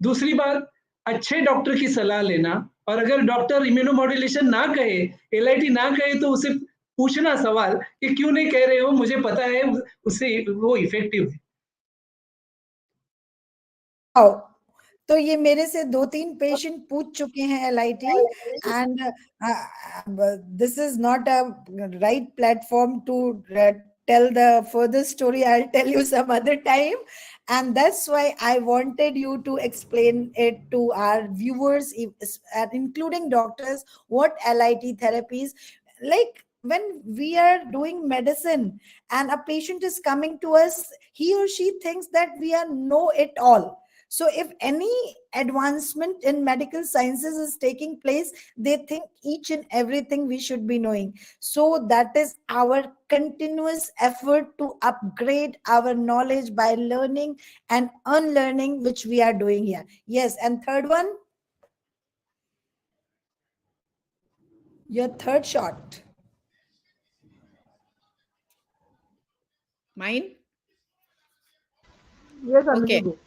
दूसरी बात अच्छे डॉक्टर की सलाह लेना और अगर डॉक्टर इम्यूनोमॉड्यूलेशन ना कहे, एलआईटी ना कहे, तो उसे पूछना सवाल कि क्यों नहीं कह रहे हो, मुझे पता है उससे वो इफेक्टिव है। वाओ! तो ये मेरे से 2-3 पेशेंट पूछ चुके हैं LIT, and this is not a right platform to tell the further story. I'll tell you some other time, and that's why I wanted you to explain it to our viewers, and including doctors, what LIT therapies like. When we are doing medicine and a patient is coming to us, he or she thinks that we are know it all. So if any advancement in medical sciences is taking place, they think each and everything we should be knowing. So that is our continuous effort to upgrade our knowledge by learning and unlearning, which we are doing here. Yes, and third one, your third shot. Mine? Yes, Anuji Okay, ji.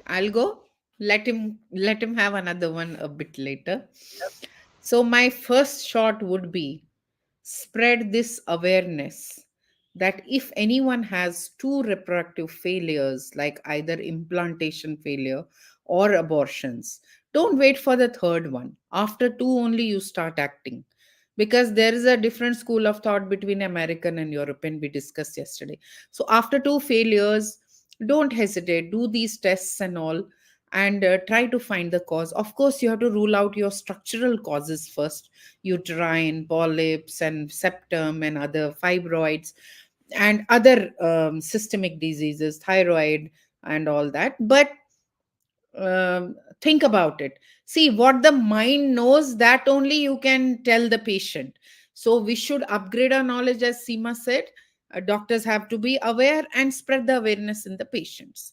I'll go. Let him have another one a bit later. So my first shot would be spread this awareness that if anyone has two reproductive failures, like either implantation failure or abortions, don't wait for the third one. After two, only you start acting. Because there is a different school of thought between American and European, we discussed yesterday. So, after two failures, don't hesitate, do these tests and all, and try to find the cause. Of course, you have to rule out your structural causes first: uterine polyps and septum and other fibroids and other systemic diseases, thyroid and all that. But think about it. See, what the mind knows, that only you can tell the patient. So we should upgrade our knowledge, as Seema said. Doctors have to be aware and spread the awareness in the patients.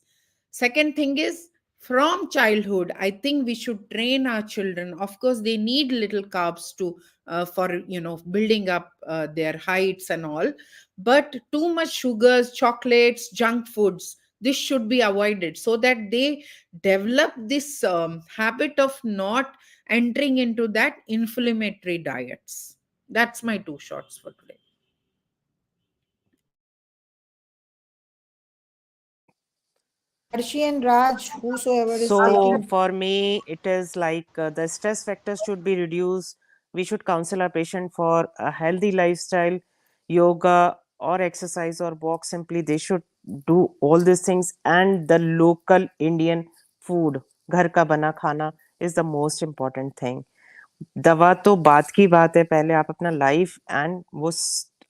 Second thing is, from childhood, I think we should train our children. Of course, they need little carbs to for building up their heights and all. But too much sugars, chocolates, junk foods, this should be avoided, so that they develop this habit of not entering into that inflammatory diets. That's my two shots for today. Arshi and Raj, whosoever is So taking. Arshi, for me, it is like the stress factors should be reduced. We should counsel our patient for a healthy lifestyle, yoga or exercise or walk. Simply, they should do all these things. And the local Indian food, घर का बना खाना, is the most important thing. दवा तो बात की बात है, पहले आप अपना लाइफ एंड वो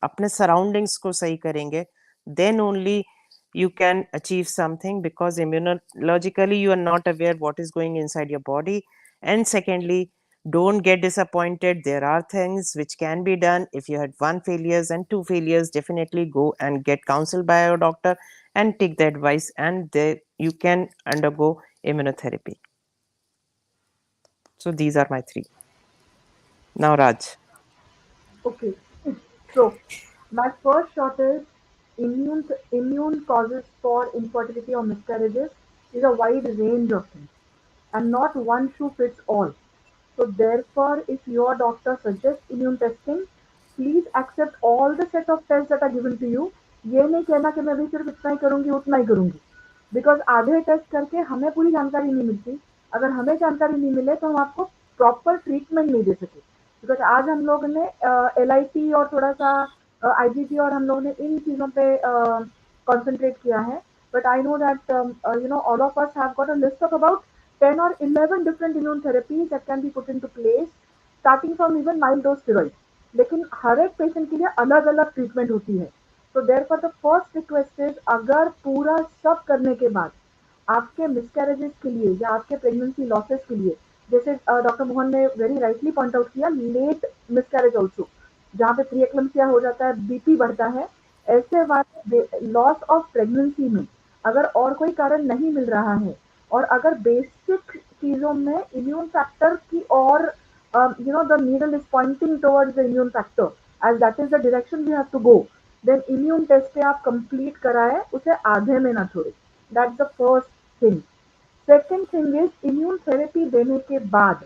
अपने सराउंडिंग्स को सही करेंगे, then only you can achieve something, because immunologically you are not aware what is going inside your body. And secondly, don't get disappointed. There are things which can be done. If you had one failures and two failures, definitely go and get counseled by your doctor and take the advice, and there you can undergo immunotherapy. So these are my three. Now Raj. okay. So, my first shot is immune causes for infertility or miscarriages is a wide range of things, and not one shoe fits all. So therefore, if your doctor suggests immune testing, please accept all the set of tests that are given to you. ये नहीं कहना कि मैं भी सिर्फ इतना ही करूंगी उतना ही करूंगी, बिकॉज आधे टेस्ट करके हमें पूरी जानकारी नहीं मिलती. अगर हमें जानकारी नहीं मिले तो हम आपको प्रॉपर ट्रीटमेंट नहीं दे सके. बिकॉज आज हम लोग ने LIT और थोड़ा सा IGT और हम लोगों ने इन चीज़ों पे कॉन्सेंट्रेट किया है. But I know that all of us have got a list of about 10 or 11 different immune therapies that can be put into place, starting from even mild dose steroids. लेकिन हर एक पेशेंट के लिए अलग अलग treatment होती है. तो therefore the first request is, अगर पूरा सब करने के बाद आपके मिसकैरेजेस के लिए या आपके प्रेगनेंसी लॉसेस के लिए, जैसे डॉक्टर मोहन ने वेरी राइटली पॉइंट आउट किया, लेट मिसकैरेज ऑल्सो, जहाँ पे प्री एक्लम्सिया हो जाता है, बीपी बढ़ता है, ऐसे वाले लॉस ऑफ प्रेगनेंसी में अगर और कोई कारण नहीं मिल रहा है, और अगर बेसिक चीजों में इम्यून फैक्टर की और the needle is pointing towards the immune factor, as that is the direction we have to go, then immune test पे आप कंप्लीट कराए, उसे आधे में ना छोड़े. That's the first thing. Second thing is, immune therapy देने के बाद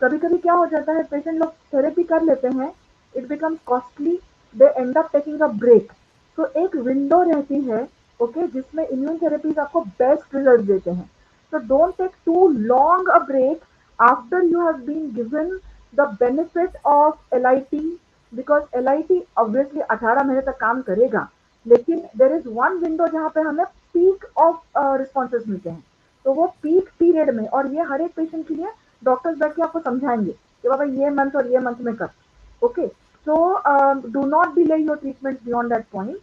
कभी कभी क्या हो जाता है, पेशेंट लोग थेरेपी कर लेते हैं, it becomes costly, they end up taking a break. तो एक विंडो रहती है, ओके, जिसमें इम्यून थेरेपीज आपको बेस्ट रिजल्ट देते हैं। So don't take too long a break after you have been given the benefit of LIT, because LIT obviously 18 महीने तक काम करेगा, लेकिन there is one window जहाँ पे हमें peak of responses मिलते हैं। तो वो पीक पीरियड में, और ये हर एक पेशेंट के लिए डॉक्टर्स बैठ के आपको समझाएंगे कि बाबा ये मंथ और ये मंथ में कर, okay. So do not delay your treatment beyond that point.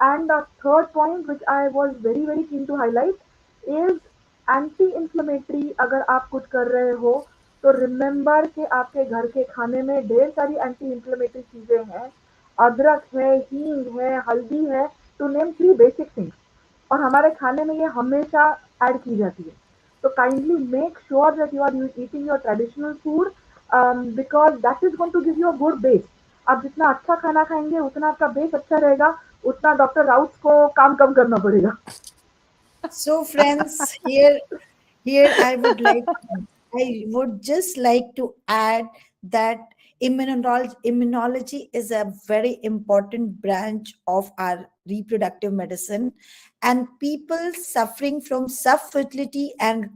And the third point which I was very very keen to highlight is anti-inflammatory। अगर आप कुछ कर रहे हो तो रिमेंबर कि आपके घर के खाने में ढेर सारी एंटी इंफ्लेमेटरी चीजें हैं। अदरक है, हींग है, हल्दी है, टू नेम 3 बेसिक थिंग्स, और हमारे खाने में ये हमेशा ऐड की जाती है। तो kindly make sure that you are eating your traditional food, because that is going to give you a good base. आप जितना अच्छा खाना खाएंगे उतना आपका बेस अच्छा रहेगा, उतना डॉक्टर राउत को काम कम करना पड़ेगा। So, friends, here I would just like to add that immunology is a very important branch of our reproductive medicine, and people suffering from subfertility and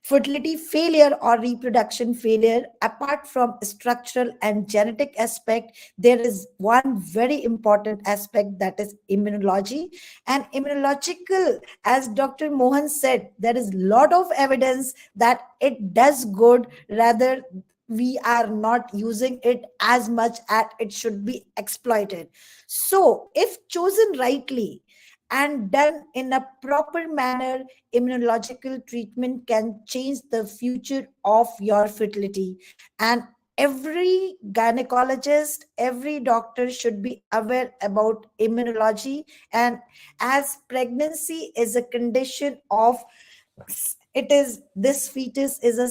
fertility failure or reproduction failure, apart from structural and genetic aspect, there is one very important aspect, that is immunology. And immunological, as Dr. Mohan said, there is lot of evidence that it does good, rather we are not using it as much as it should be exploited. So if chosen rightly and done in a proper manner, immunological treatment can change the future of your fertility. And every gynecologist, every doctor should be aware about immunology. And as pregnancy is a condition of, it is, this fetus is a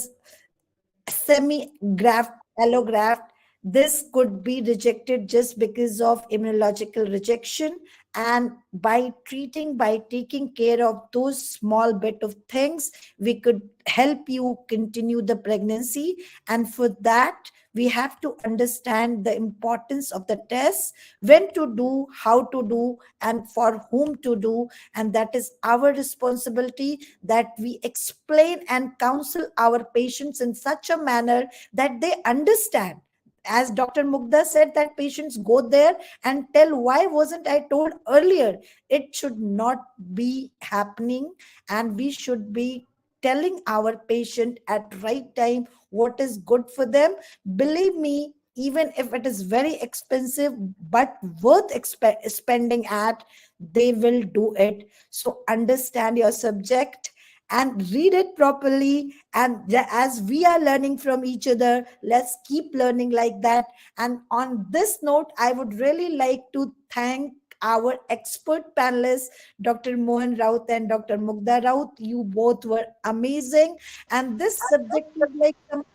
semi-graft, allograft. This could be rejected just because of immunological rejection. And by treating, by taking care of those small bit of things, we could help you continue the pregnancy. And for that, we have to understand the importance of the test, when to do, how to do, and for whom to do. And that is our responsibility, that we explain and counsel our patients in such a manner that they understand. As Dr. Mugdha said, that patients go there and tell, why wasn't I told earlier? It should not be happening, and we should be telling our patient at right time what is good for them. Believe me, even if it is very expensive but worth spending at, they will do it. So understand your subject and read it properly. And as we are learning from each other, let's keep learning like that. And on this note, I would really like to thank our expert panelists, Dr. Mohan Raut and Dr. Mugdha Raut. You both were amazing. And this subject is like some,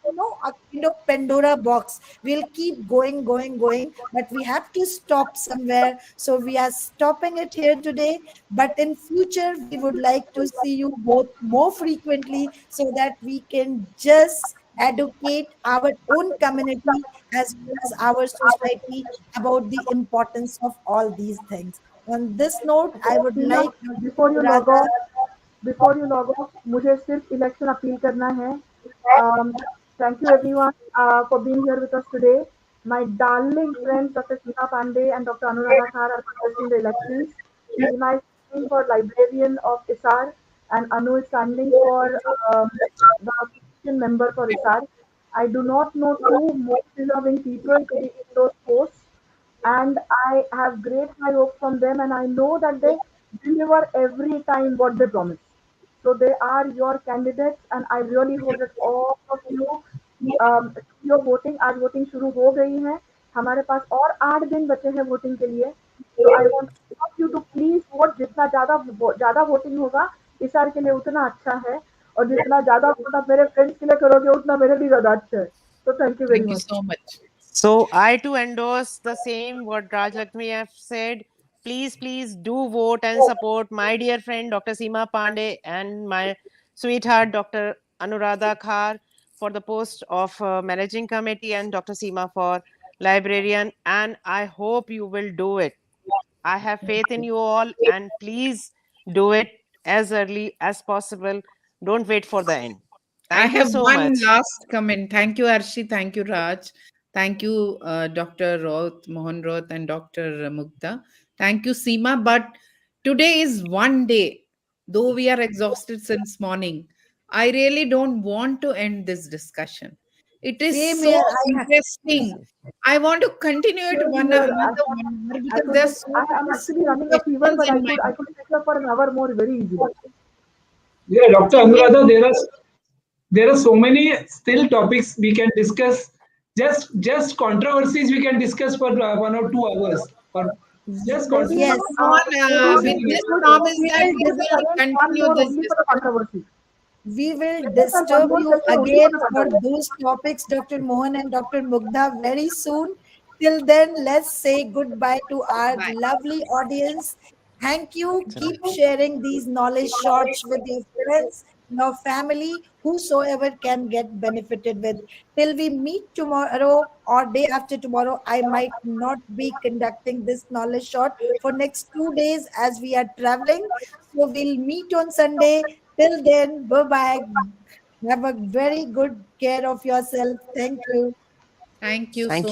a kind of Pandora box. We'll keep going, going, going, but we have to stop somewhere. So we are stopping it here today. But in future, we would like to see you both more frequently, so that we can just educate our own community as well as our society about the importance of all these things. On this note, I would Seema, like Dr. Before you log Anuradha. Of before you log of मुझे सिर्फ election appeal करना है। Thank you everyone for being here with us today. My darling friends Dr. Seema Pandey and Dr. Anuradha Khar are contesting the elections. Seema is standing for librarian of ISAR, and Anu is standing for the opposition member for ISAR. I do not know two more deserving people to be in those posts, and I have great high hopes from them, and I know that they deliver every time what they promise. So they are your candidates, and I really hope that all of you your voting, आज voting शुरू हो गई है, हमारे पास और 8 दिन बचे हैं वोटिंग के लिए। तो I want you to please vote, जितना ज्यादा वोटिंग होगा इस साल के लिए उतना अच्छा है, और जितना ज्यादा वोट आप मेरे फ्रेंड्स के लिए करोगे उतना मेरे लिए ज्यादा अच्छा है। तो thank you very Thank you much. so much. So I too endorse the same what Raj Lakshmi have said. Please, please do vote and support my dear friend Dr. Seema Pandey and my sweetheart Dr. Anuradha Khar. for the post of managing committee and Dr. Seema for librarian. And I hope you will do it. I have faith in you all, and please do it as early as possible. Don't wait for the end. I Thank you have so one much. last comment. Thank you, Arshi. Thank you, Raj. Thank you, Dr. Roth, Mohan Roth, and Dr. Mukta. Thank you, Seema. But today is one day, though we are exhausted since morning. I really don't want to end this discussion. It is Same so here. interesting. I want to continue it Same one here. another 1 hour I because could there's just, so I am many actually still running a fever, questions but in my I mind. could take up for an hour more very easily. Yeah, Dr. Can we? Anuradha, there are so many still topics we can discuss. Just controversies we can discuss for 1 or 2 hours. Or just Maybe, Yes, maybe With we this should promise we that will we dis- will arrange one continue more this only for the discussion. controversy. we will Let us have one disturb more you session only for again the for controversy. those topics, Dr. Mohan and Dr. Mugdha, very soon. Till then, let's say goodbye to our Bye. lovely audience. Thank you. Keep sharing these knowledge shots with your friends, your family, whosoever can get benefited with. Till we meet tomorrow or day after tomorrow, I might not be conducting this knowledge shot for next 2 days as we are traveling. So we'll meet on Sunday. Till then, bye bye. Have a very good care of yourself. Thank you. Thank you Thank so you